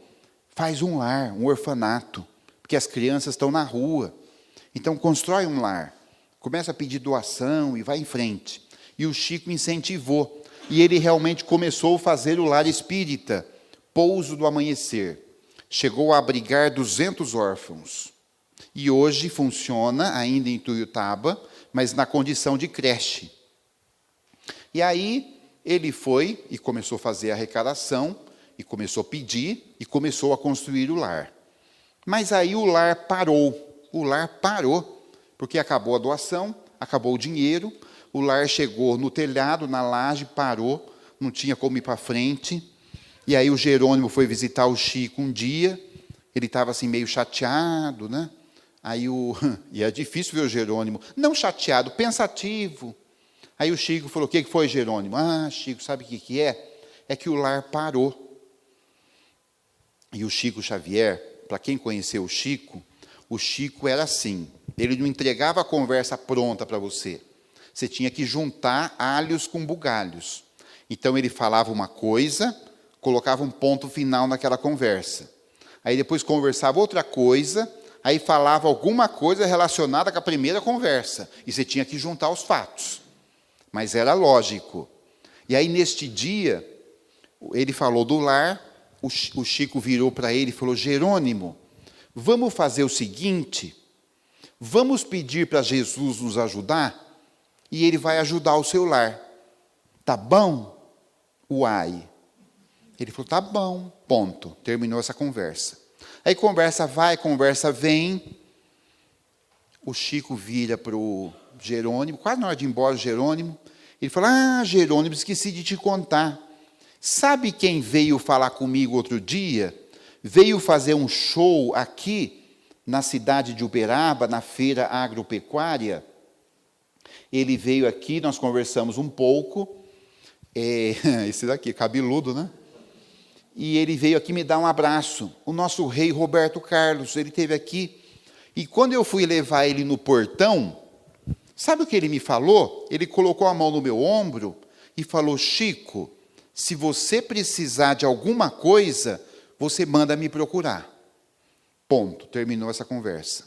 faz um lar, um orfanato, porque as crianças estão na rua. Então constrói um lar, começa a pedir doação e vai em frente. E o Chico incentivou, e ele realmente começou a fazer o Lar Espírita, Pouso do Amanhecer. Chegou a abrigar 200 órfãos. E hoje funciona ainda em Tuiutaba, mas na condição de creche. E aí ele foi e começou a fazer a arrecadação, e começou a pedir, e começou a construir o lar. Mas aí o lar parou, porque acabou a doação, acabou o dinheiro, o lar chegou no telhado, na laje, parou, não tinha como ir para frente. E aí o Jerônimo foi visitar o Chico um dia, ele estava assim meio chateado, né? E é difícil ver o Jerônimo, não chateado, pensativo. Aí o Chico falou: o que foi, Jerônimo? Ah, Chico, sabe o que é? É que o lar parou. E o Chico Xavier, para quem conheceu o Chico era assim, ele não entregava a conversa pronta para você. Você tinha que juntar alhos com bugalhos. Então ele falava uma coisa, colocava um ponto final naquela conversa. Aí depois conversava outra coisa, aí falava alguma coisa relacionada com a primeira conversa. E você tinha que juntar os fatos. Mas era lógico. E aí neste dia, ele falou do lar, o Chico virou para ele e falou: Jerônimo, vamos fazer o seguinte, vamos pedir para Jesus nos ajudar, e ele vai ajudar o seu lar. Tá bom? Uai. Ele falou: tá bom, ponto. Terminou essa conversa. Aí conversa vai, conversa vem. O Chico vira para o Jerônimo, quase na hora de ir embora o Jerônimo, ele fala: ah, Jerônimo, esqueci de te contar. Sabe quem veio falar comigo outro dia? Veio fazer um show aqui na cidade de Uberaba, na feira agropecuária. Ele veio aqui, nós conversamos um pouco. Esse daqui, cabeludo, né? E ele veio aqui me dar um abraço. O nosso rei Roberto Carlos, ele esteve aqui. E quando eu fui levar ele no portão, sabe o que ele me falou? Ele colocou a mão no meu ombro e falou: Chico, se você precisar de alguma coisa, você manda me procurar. Ponto. Terminou essa conversa.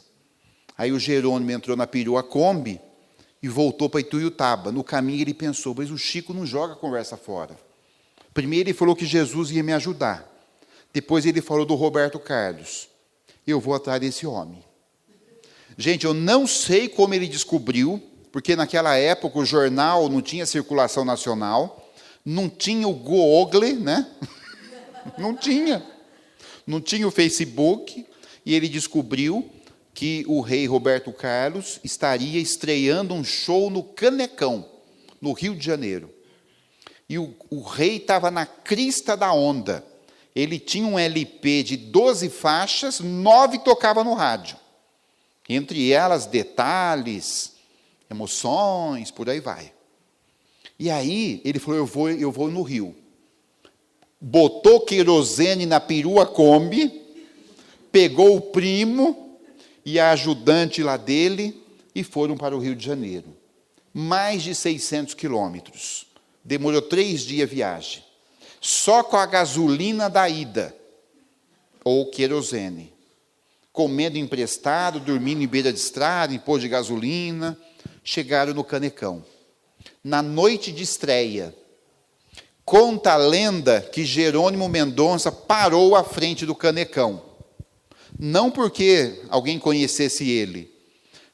Aí o Jerônimo entrou na perua Kombi e voltou para Ituiutaba. No caminho ele pensou: mas o Chico não joga a conversa fora. Primeiro ele falou que Jesus ia me ajudar. Depois ele falou do Roberto Carlos. Eu vou atrás desse homem. Gente, eu não sei como ele descobriu, porque naquela época o jornal não tinha circulação nacional, não tinha o Google, né? Não tinha. Não tinha o Facebook, e ele descobriu que o rei Roberto Carlos estaria estreando um show no Canecão, no Rio de Janeiro. E o rei estava na crista da onda. Ele tinha um LP de 12 faixas, 9 tocava no rádio. Entre elas, detalhes, emoções, por aí vai. E aí, ele falou: eu vou no Rio. Botou querosene na perua Kombi, pegou o primo e a ajudante lá dele e foram para o Rio de Janeiro. Mais de 600 quilômetros. Demorou 3 dias a viagem. Só com a gasolina da ida, ou querosene. Comendo emprestado, dormindo em beira de estrada, em posto de gasolina. Chegaram no Canecão. Na noite de estreia, conta a lenda que Jerônimo Mendonça parou à frente do Canecão. Não porque alguém conhecesse ele,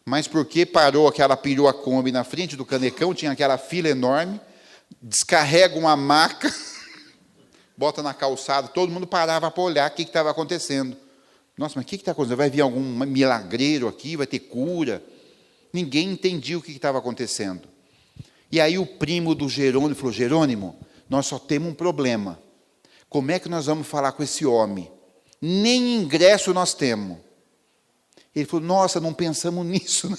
mas porque parou aquela perua Kombi na frente do Canecão, tinha aquela fila enorme, descarrega uma maca, bota na calçada, todo mundo parava para olhar o que estava acontecendo. Nossa, mas o que está acontecendo? Vai vir algum milagreiro aqui? Vai ter cura? Ninguém entendia o que estava acontecendo. E aí o primo do Jerônimo falou, Jerônimo, nós só temos um problema. Como é que nós vamos falar com esse homem? Nem ingresso nós temos. Ele falou, nossa, não pensamos nisso, né?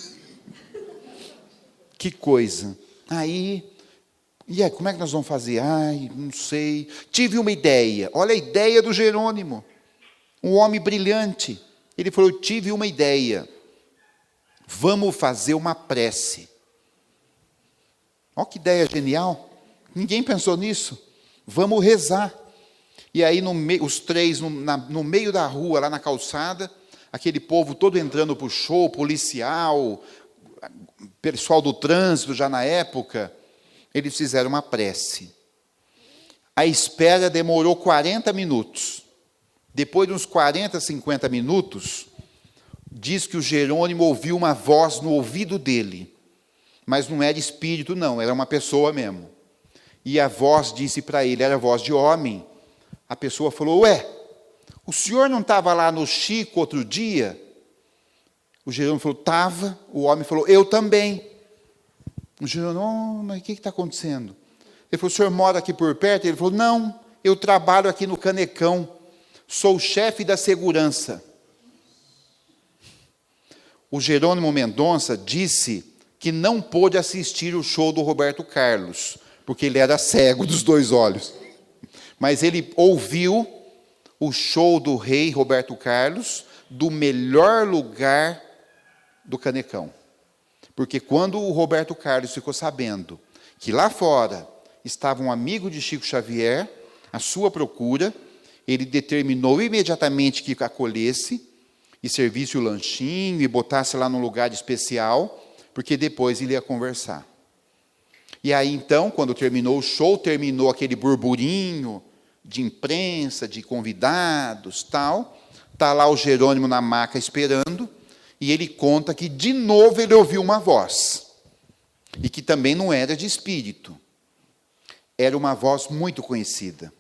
Que coisa. Aí, e aí, como é que nós vamos fazer? Ai, não sei. Tive uma ideia. Olha a ideia do Jerônimo. Um homem brilhante. Ele falou, eu tive uma ideia. Vamos fazer uma prece. Olha que ideia genial. Ninguém pensou nisso. Vamos rezar. E aí, os três, no meio da rua, lá na calçada, aquele povo todo entrando para o show, policial, pessoal do trânsito já na época, eles fizeram uma prece. A espera demorou 40 minutos. Depois de uns 40, 50 minutos, diz que o Jerônimo ouviu uma voz no ouvido dele. Mas não era espírito, não, era uma pessoa mesmo. E a voz disse para ele, era voz de homem. A pessoa falou, ué, o senhor não estava lá no Chico outro dia? O Jerônimo falou, estava. O homem falou, eu também. O Jerônimo, mas o que está acontecendo? Ele falou, o senhor mora aqui por perto? Ele falou, não, eu trabalho aqui no Canecão. Sou o chefe da segurança. O Jerônimo Mendonça disse que não pôde assistir o show do Roberto Carlos, porque ele era cego dos dois olhos. Mas ele ouviu o show do rei Roberto Carlos do melhor lugar do Canecão. Porque quando o Roberto Carlos ficou sabendo que lá fora estava um amigo de Chico Xavier, à sua procura, ele determinou imediatamente que acolhesse e servisse o lanchinho e botasse lá num lugar especial, porque depois ele ia conversar. E aí, então, quando terminou o show, terminou aquele burburinho de imprensa, de convidados, tal. Está lá o Jerônimo na maca esperando, e ele conta que, de novo, ele ouviu uma voz. E que também não era de espírito. Era uma voz muito conhecida.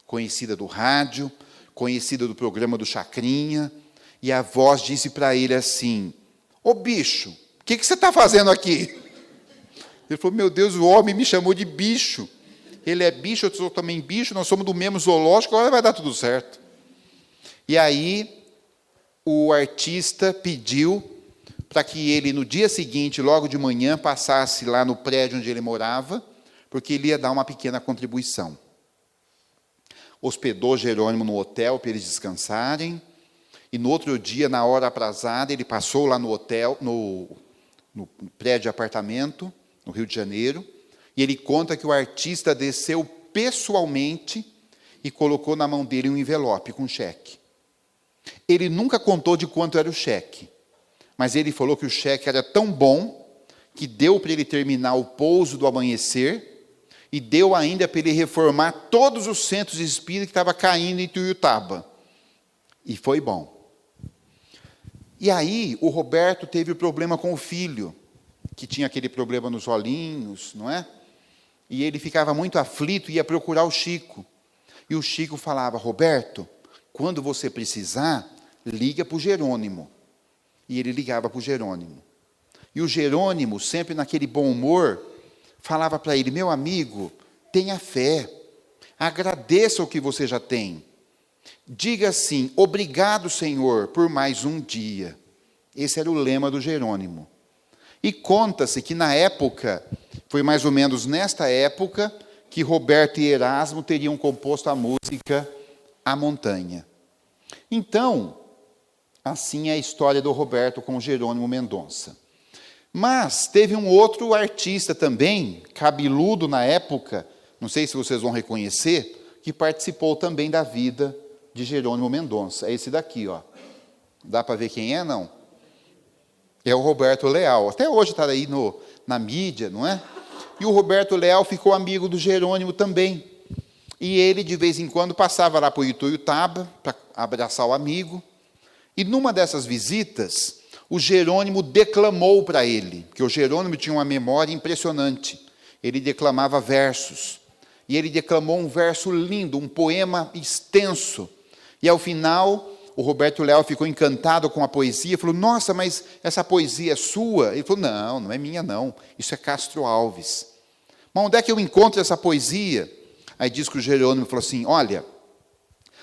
Conhecida do rádio, conhecida do programa do Chacrinha. E a voz disse para ele assim, ô bicho, o que você está fazendo aqui? Ele falou, meu Deus, o homem me chamou de bicho. Ele é bicho, eu sou também bicho, nós somos do mesmo zoológico, agora vai dar tudo certo. E aí, o artista pediu para que ele, no dia seguinte, logo de manhã, passasse lá no prédio onde ele morava, porque ele ia dar uma pequena contribuição. Hospedou Jerônimo no hotel para eles descansarem, e no outro dia, na hora aprazada, ele passou lá no hotel, no prédio de apartamento, no Rio de Janeiro, e ele conta que o artista desceu pessoalmente e colocou na mão dele um envelope com cheque. Ele nunca contou de quanto era o cheque, mas ele falou que o cheque era tão bom que deu para ele terminar o pouso do amanhecer e deu ainda para ele reformar todos os centros espíritas que estavam caindo em Tuiutaba. E foi bom. E aí, o Roberto teve o problema com o filho, que tinha aquele problema nos olhinhos, não é? E ele ficava muito aflito e ia procurar o Chico. E o Chico falava, Roberto, quando você precisar, liga para o Jerônimo. E ele ligava para o Jerônimo. E o Jerônimo, sempre naquele bom humor, falava para ele, meu amigo, tenha fé, agradeça o que você já tem. Diga assim, obrigado, Senhor, por mais um dia. Esse era o lema do Jerônimo. E conta-se que na época, foi mais ou menos nesta época, que Roberto e Erasmo teriam composto a música A Montanha. Então, assim é a história do Roberto com o Jerônimo Mendonça. Mas teve um outro artista também, cabeludo na época, não sei se vocês vão reconhecer, que participou também da vida de Jerônimo Mendonça. É esse daqui, ó. Dá para ver quem é, não? É o Roberto Leal. Até hoje está aí na mídia, não é? E o Roberto Leal ficou amigo do Jerônimo também. E ele, de vez em quando, passava lá para o Ituiutaba, para abraçar o amigo. E numa dessas visitas, o Jerônimo declamou para ele, porque o Jerônimo tinha uma memória impressionante. Ele declamava versos. E ele declamou um verso lindo, um poema extenso. E, ao final, o Roberto Leal ficou encantado com a poesia, falou, nossa, mas essa poesia é sua? Ele falou, não, não é minha não, isso é Castro Alves. Mas onde é que eu encontro essa poesia? Aí diz que o Jerônimo falou assim, olha,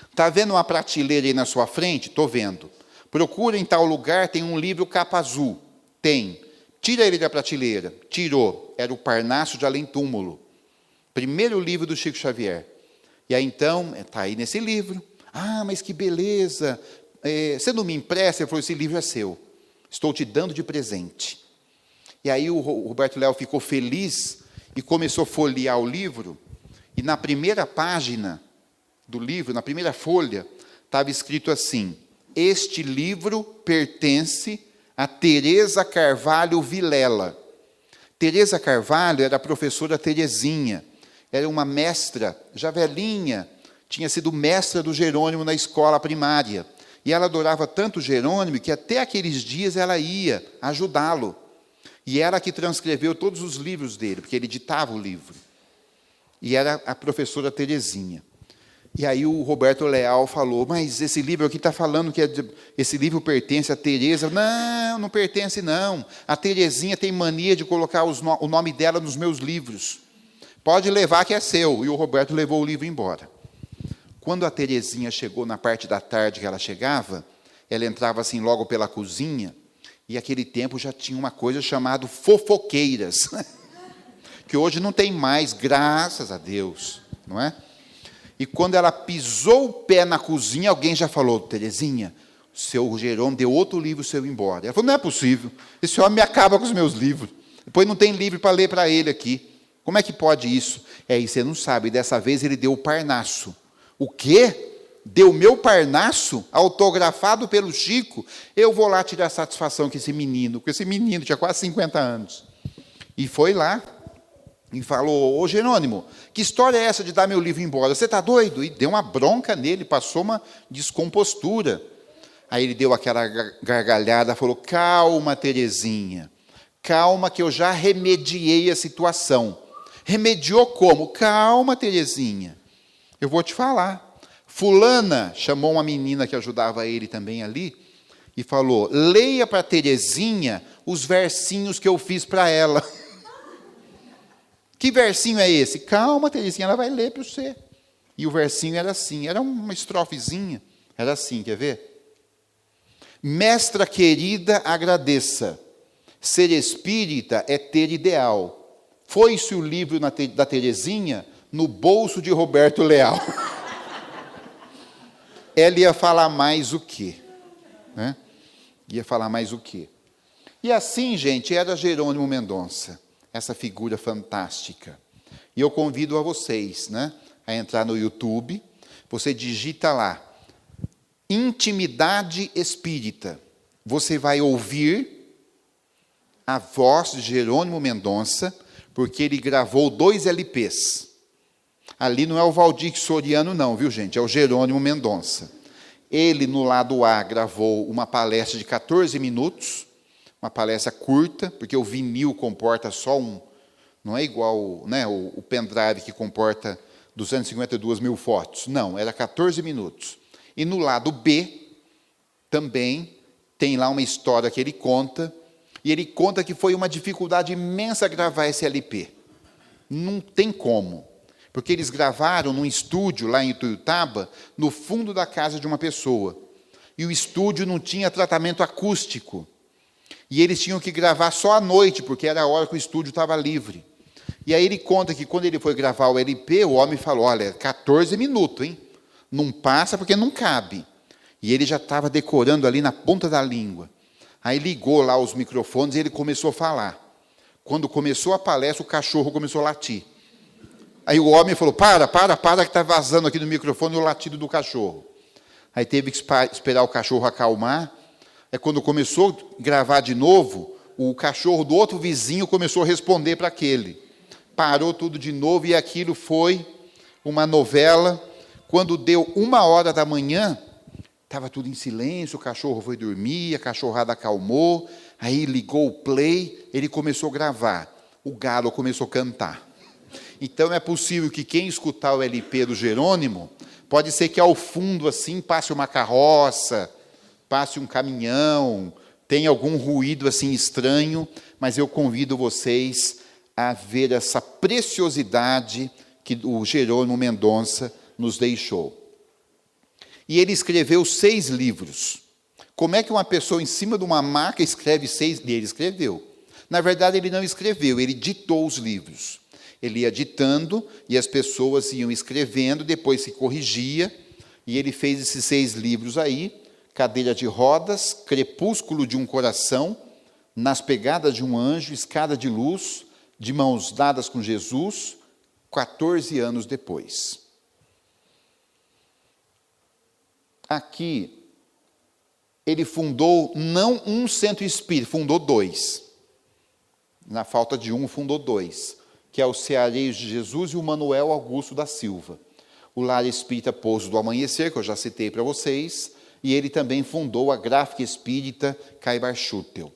está vendo uma prateleira aí na sua frente? Estou vendo. Procura em tal lugar, tem um livro capa azul. Tem. Tira ele da prateleira. Tirou. Era o Parnaso de Além Túmulo. Primeiro livro do Chico Xavier. E aí então, está aí nesse livro. Ah, mas que beleza. Você não me empresta? Ele falou, esse livro é seu. Estou te dando de presente. E aí o Roberto Leal ficou feliz e começou a folhear o livro. E na primeira página do livro, na primeira folha, estava escrito assim, este livro pertence a Teresa Carvalho Vilela. Teresa Carvalho era a professora Terezinha, era uma mestra, já velhinha, tinha sido mestra do Jerônimo na escola primária. E ela adorava tanto Jerônimo que até aqueles dias ela ia ajudá-lo. E ela que transcreveu todos os livros dele, porque ele ditava o livro. E era a professora Terezinha. E aí o Roberto Leal falou, mas esse livro aqui está falando que esse livro pertence a Teresa. Não, não pertence não. A Terezinha tem mania de colocar o nome dela nos meus livros. Pode levar que é seu. E o Roberto levou o livro embora. Quando a Terezinha chegou na parte da tarde que ela chegava, ela entrava assim logo pela cozinha, e aquele tempo já tinha uma coisa chamada fofoqueiras, que hoje não tem mais, graças a Deus, não é? E quando ela pisou o pé na cozinha, alguém já falou, Terezinha, o seu Jerônimo deu outro livro seu embora. Ela falou, não é possível, esse homem me acaba com os meus livros, depois não tem livro para ler para ele aqui. Como é que pode isso? E você não sabe, dessa vez ele deu o Parnaso. O quê? Deu meu Parnaso, autografado pelo Chico? Eu vou lá tirar satisfação com esse menino tinha quase 50 anos. E foi lá, e falou, ô Jerônimo, que história é essa de dar meu livro embora? Você está doido? E deu uma bronca nele, passou uma descompostura. Aí ele deu aquela gargalhada, falou, calma, Terezinha, calma que eu já remediei a situação. Remediou como? Calma, Terezinha, eu vou te falar. Fulana chamou uma menina que ajudava ele também ali, e falou, leia para Terezinha os versinhos que eu fiz para ela. Que versinho é esse? Calma, Terezinha, ela vai ler para você. E o versinho era assim, era uma estrofezinha, era assim, quer ver? Mestra querida, agradeça. Ser espírita é ter ideal. Foi-se o livro da Terezinha no bolso de Roberto Leal. Ela ia falar mais o quê? Né? Ia falar mais o quê? E assim, gente, era Jerônimo Mendonça, essa figura fantástica. E eu convido a vocês, né, a entrar no YouTube, você digita lá, Intimidade Espírita. Você vai ouvir a voz de Jerônimo Mendonça, porque ele gravou 2 LPs. Ali não é o Valdir Soriano não, viu gente? É o Jerônimo Mendonça. Ele, no lado A, gravou uma palestra de 14 minutos, uma palestra curta, porque o vinil comporta só não é igual, né, o pendrive que comporta 252 mil fotos. Não, era 14 minutos. E no lado B, também, tem lá uma história que ele conta, e ele conta que foi uma dificuldade imensa gravar esse LP. Não tem como. Porque eles gravaram num estúdio lá em Ituiutaba, no fundo da casa de uma pessoa. E o estúdio não tinha tratamento acústico. E eles tinham que gravar só à noite, porque era a hora que o estúdio estava livre. E aí ele conta que quando ele foi gravar o LP, o homem falou, olha, 14 minutos, hein? Não passa porque não cabe. E ele já estava decorando ali na ponta da língua. Aí ligou lá os microfones e ele começou a falar. Quando começou a palestra, o cachorro começou a latir. Aí o homem falou, para, que está vazando aqui no microfone o latido do cachorro. Aí teve que esperar o cachorro acalmar. Aí quando começou a gravar de novo, o cachorro do outro vizinho começou a responder para aquele. Parou tudo de novo e aquilo foi uma novela. Quando deu 1h da manhã, estava tudo em silêncio, o cachorro foi dormir, a cachorrada acalmou, aí ligou o play, ele começou a gravar. O galo começou a cantar. Então, é possível que quem escutar o LP do Jerônimo Pode ser que ao fundo, assim, passe uma carroça, passe um caminhão, tenha algum ruído assim estranho, mas eu convido vocês a ver essa preciosidade que o Jerônimo Mendonça nos deixou. E ele escreveu 6 livros. Como é que uma pessoa em cima de uma maca escreve 6? Ele escreveu. Na verdade, ele não escreveu, ele ditou os livros. Ele ia ditando e as pessoas iam escrevendo, depois se corrigia, e ele fez esses 6 livros aí: Cadeira de Rodas, Crepúsculo de um Coração, Nas Pegadas de um Anjo, Escada de Luz, De Mãos Dadas com Jesus, 14 anos depois. Aqui, ele fundou não um centro espírita, fundou 2. Na falta de um, fundou 2, que é o Ceareiros de Jesus e o Manuel Augusto da Silva. O Lar Espírita Pouso do Amanhecer, que eu já citei para vocês, e ele também fundou a Gráfica Espírita Caibar Schutel.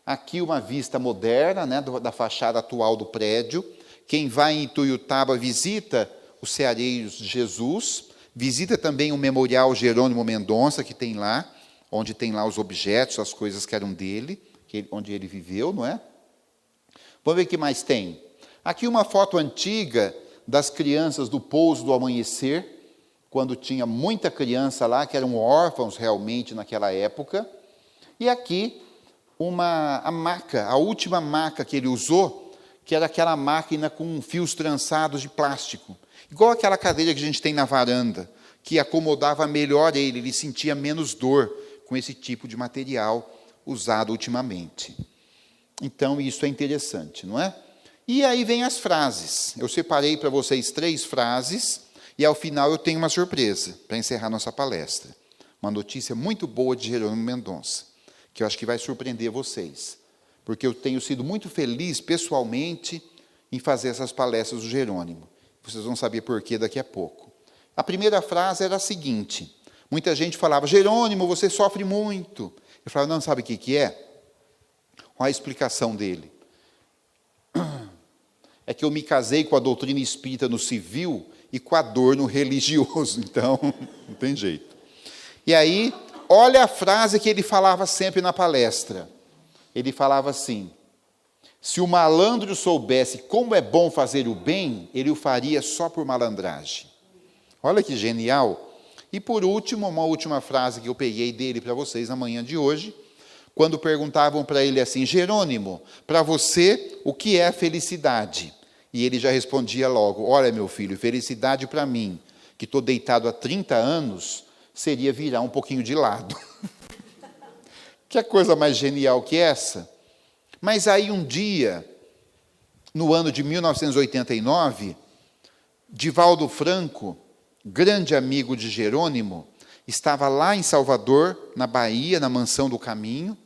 Aqui uma vista moderna, né, da fachada atual do prédio. Quem vai em Ituiutaba visita o Ceareiros de Jesus, visita também o Memorial Jerônimo Mendonça, que tem lá, onde tem lá os objetos, as coisas que eram dele, onde ele viveu, não é? Vamos ver o que mais tem. Aqui uma foto antiga das crianças do Pouso do Amanhecer, quando tinha muita criança lá, que eram órfãos realmente naquela época. E aqui a maca, a última maca que ele usou, que era aquela máquina com fios trançados de plástico. Igual aquela cadeira que a gente tem na varanda, que acomodava melhor ele sentia menos dor com esse tipo de material usado ultimamente. Então, isso é interessante, não é? E aí vem as frases. Eu separei para vocês 3 frases, e ao final eu tenho uma surpresa, para encerrar nossa palestra. Uma notícia muito boa de Jerônimo Mendonça, que eu acho que vai surpreender vocês, porque eu tenho sido muito feliz, pessoalmente, em fazer essas palestras do Jerônimo. Vocês vão saber por quê daqui a pouco. A primeira frase era a seguinte: muita gente falava, Jerônimo, você sofre muito. Eu falava, não, sabe o que é? Olha a explicação dele. É que eu me casei com a doutrina espírita no civil e com a dor no religioso, então não tem jeito. E aí, olha a frase que ele falava sempre na palestra. Ele falava assim: se o malandro soubesse como é bom fazer o bem, ele o faria só por malandragem. Olha que genial. E por último, uma última frase que eu peguei dele para vocês na manhã de hoje, quando perguntavam para ele assim, Jerônimo, para você, o que é a felicidade? E ele já respondia logo, olha, meu filho, felicidade para mim, que estou deitado há 30 anos, seria virar um pouquinho de lado. Que coisa mais genial que essa? Mas aí um dia, no ano de 1989, Divaldo Franco, grande amigo de Jerônimo, estava lá em Salvador, na Bahia, na Mansão do Caminho,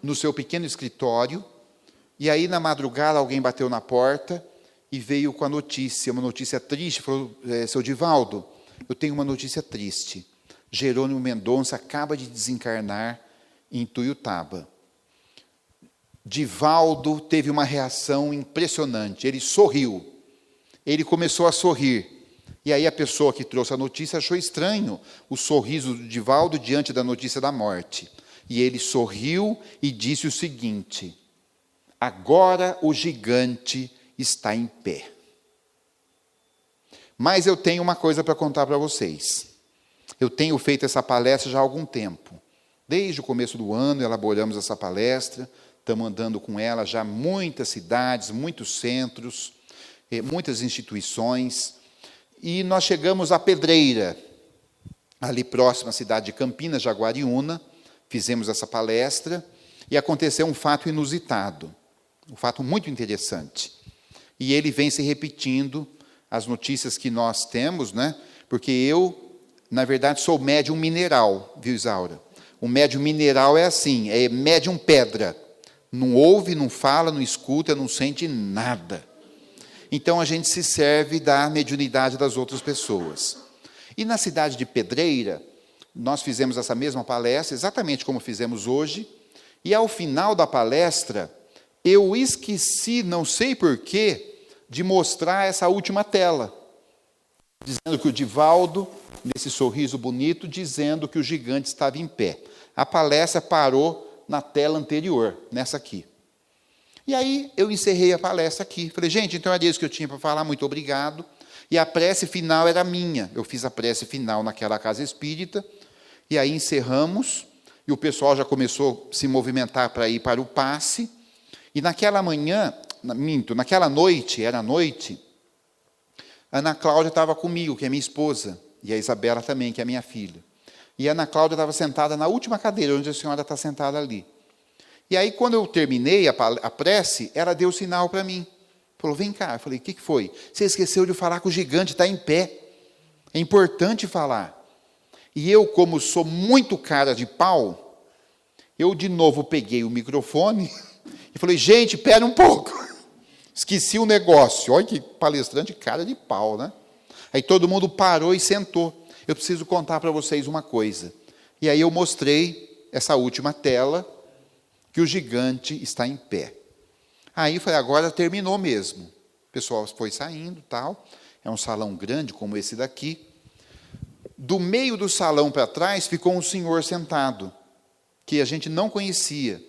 no seu pequeno escritório, e aí na madrugada alguém bateu na porta e veio com a notícia, uma notícia triste, falou, seu Divaldo, eu tenho uma notícia triste, Jerônimo Mendonça acaba de desencarnar em Ituiutaba. Divaldo teve uma reação impressionante, ele sorriu, ele começou a sorrir, e aí a pessoa que trouxe a notícia achou estranho o sorriso do Divaldo diante da notícia da morte. E ele sorriu e disse o seguinte, agora o gigante está em pé. Mas eu tenho uma coisa para contar para vocês. Eu tenho feito essa palestra já há algum tempo. Desde o começo do ano elaboramos essa palestra, estamos andando com ela já muitas cidades, muitos centros, muitas instituições. E nós chegamos à Pedreira, ali próximo à cidade de Campinas, Jaguariúna, fizemos essa palestra, e aconteceu um fato inusitado, um fato muito interessante. E ele vem se repetindo, as notícias que nós temos, né? Porque eu, na verdade, sou médium mineral, viu, Isaura? O médium mineral é assim, é médium pedra. Não ouve, não fala, não escuta, não sente nada. Então, a gente se serve da mediunidade das outras pessoas. E na cidade de Pedreira, nós fizemos essa mesma palestra, exatamente como fizemos hoje, e ao final da palestra, eu esqueci, não sei porquê, de mostrar essa última tela. dizendo que o Divaldo, nesse sorriso bonito, dizendo que o gigante estava em pé. A palestra parou na tela anterior, nessa aqui. E aí eu encerrei a palestra aqui. Falei, gente, então era isso que eu tinha para falar, muito obrigado. E a prece final era minha. Eu fiz a prece final naquela casa espírita. E aí encerramos, e o pessoal já começou a se movimentar para ir para o passe. E naquela manhã, naquela noite, era noite, a Ana Cláudia estava comigo, que é minha esposa, e a Isabela também, que é minha filha. E a Ana Cláudia estava sentada na última cadeira, onde a senhora está sentada ali. E aí, quando eu terminei a prece, ela deu sinal para mim. Falou, vem cá. Eu falei, o que foi? Você esqueceu de falar que o gigante está em pé. É importante falar. E eu, como sou muito cara de pau, eu de novo peguei o microfone e falei, gente, espera um pouco. Esqueci o negócio. Olha que palestrante cara de pau, né? Aí todo mundo parou e sentou. Eu preciso contar para vocês uma coisa. E aí eu mostrei essa última tela, que o gigante está em pé. Aí eu falei, agora terminou mesmo. O pessoal foi saindo, tal. É um salão grande como esse daqui. Do meio do salão para trás ficou um senhor sentado, que a gente não conhecia.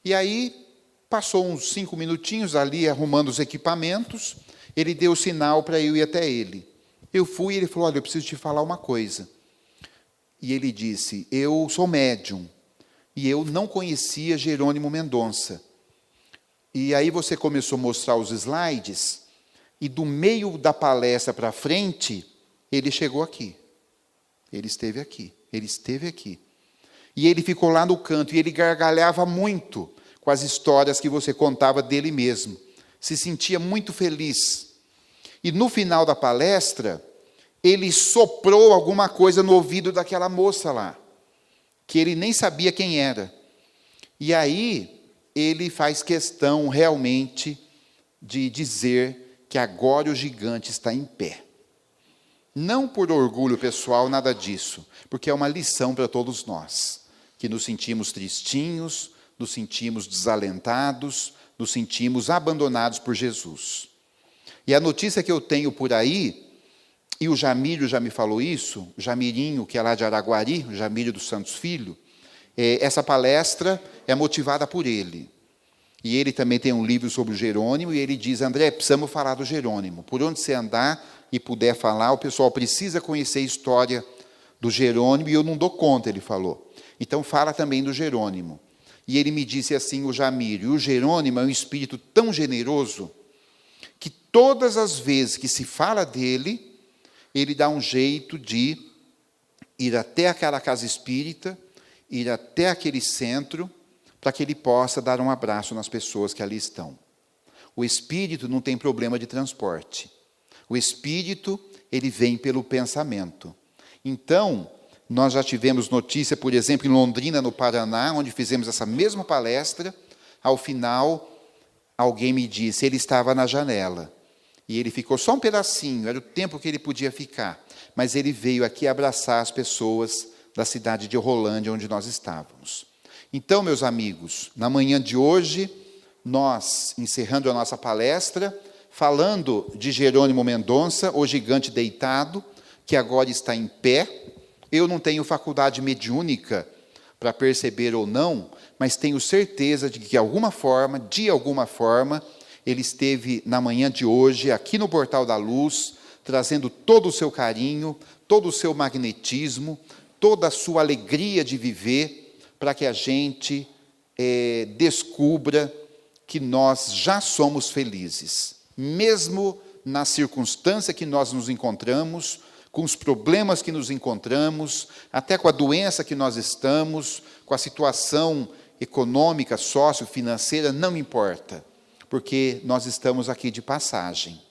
E aí passou uns 5 minutinhos ali arrumando os equipamentos. Ele deu sinal para eu ir até ele. Eu fui e ele falou, olha, eu preciso te falar uma coisa. E ele disse, eu sou médium. E eu não conhecia Jerônimo Mendonça. E aí você começou a mostrar os slides, e do meio da palestra para frente, ele chegou aqui. Ele esteve aqui. Ele esteve aqui. E ele ficou lá no canto, e ele gargalhava muito com as histórias que você contava dele mesmo. Se sentia muito feliz. E no final da palestra, ele soprou alguma coisa no ouvido daquela moça lá, que ele nem sabia quem era. E aí, ele faz questão realmente de dizer que agora o gigante está em pé. Não por orgulho pessoal, nada disso, porque é uma lição para todos nós, que nos sentimos tristinhos, nos sentimos desalentados, nos sentimos abandonados por Jesus. E a notícia que eu tenho por aí, e o Jamílio já me falou isso, o Jamirinho, que é lá de Araguari, o Jamílio dos Santos Filho, essa palestra é motivada por ele. E ele também tem um livro sobre o Jerônimo, e ele diz, André, precisamos falar do Jerônimo. Por onde você andar e puder falar, o pessoal precisa conhecer a história do Jerônimo, e eu não dou conta, ele falou. Então fala também do Jerônimo. E ele me disse assim, o Jamílio, o Jerônimo é um espírito tão generoso, que todas as vezes que se fala dele, ele dá um jeito de ir até aquela casa espírita, ir até aquele centro, para que ele possa dar um abraço nas pessoas que ali estão. O espírito não tem problema de transporte. O espírito, ele vem pelo pensamento. Então, nós já tivemos notícia, por exemplo, em Londrina, no Paraná, onde fizemos essa mesma palestra. Ao final, alguém me disse, ele estava na janela. E ele ficou só um pedacinho, era o tempo que ele podia ficar. Mas ele veio aqui abraçar as pessoas da cidade de Rolândia, onde nós estávamos. Então, meus amigos, na manhã de hoje, nós, encerrando a nossa palestra, falando de Jerônimo Mendonça, o gigante deitado, que agora está em pé. Eu não tenho faculdade mediúnica para perceber ou não, mas tenho certeza de que, de alguma forma, ele esteve na manhã de hoje, aqui no Portal da Luz, trazendo todo o seu carinho, todo o seu magnetismo, toda a sua alegria de viver, para que a gente descubra que nós já somos felizes, mesmo na circunstância que nós nos encontramos, com os problemas que nos encontramos, até com a doença que nós estamos, com a situação econômica, sociofinanceira, não importa, porque nós estamos aqui de passagem.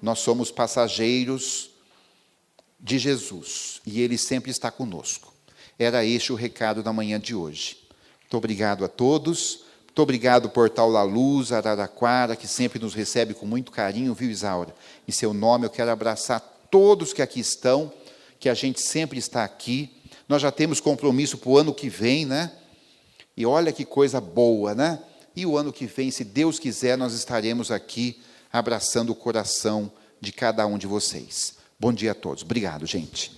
Nós somos passageiros de Jesus, e Ele sempre está conosco. Era este o recado da manhã de hoje. Muito obrigado a todos. Muito obrigado, Portal da Luz, Araraquara, que sempre nos recebe com muito carinho, viu, Isaura? Em seu nome, eu quero abraçar todos que aqui estão, que a gente sempre está aqui. Nós já temos compromisso para o ano que vem, né? E olha que coisa boa, né? E o ano que vem, se Deus quiser, nós estaremos aqui abraçando o coração de cada um de vocês. Bom dia a todos. Obrigado, gente.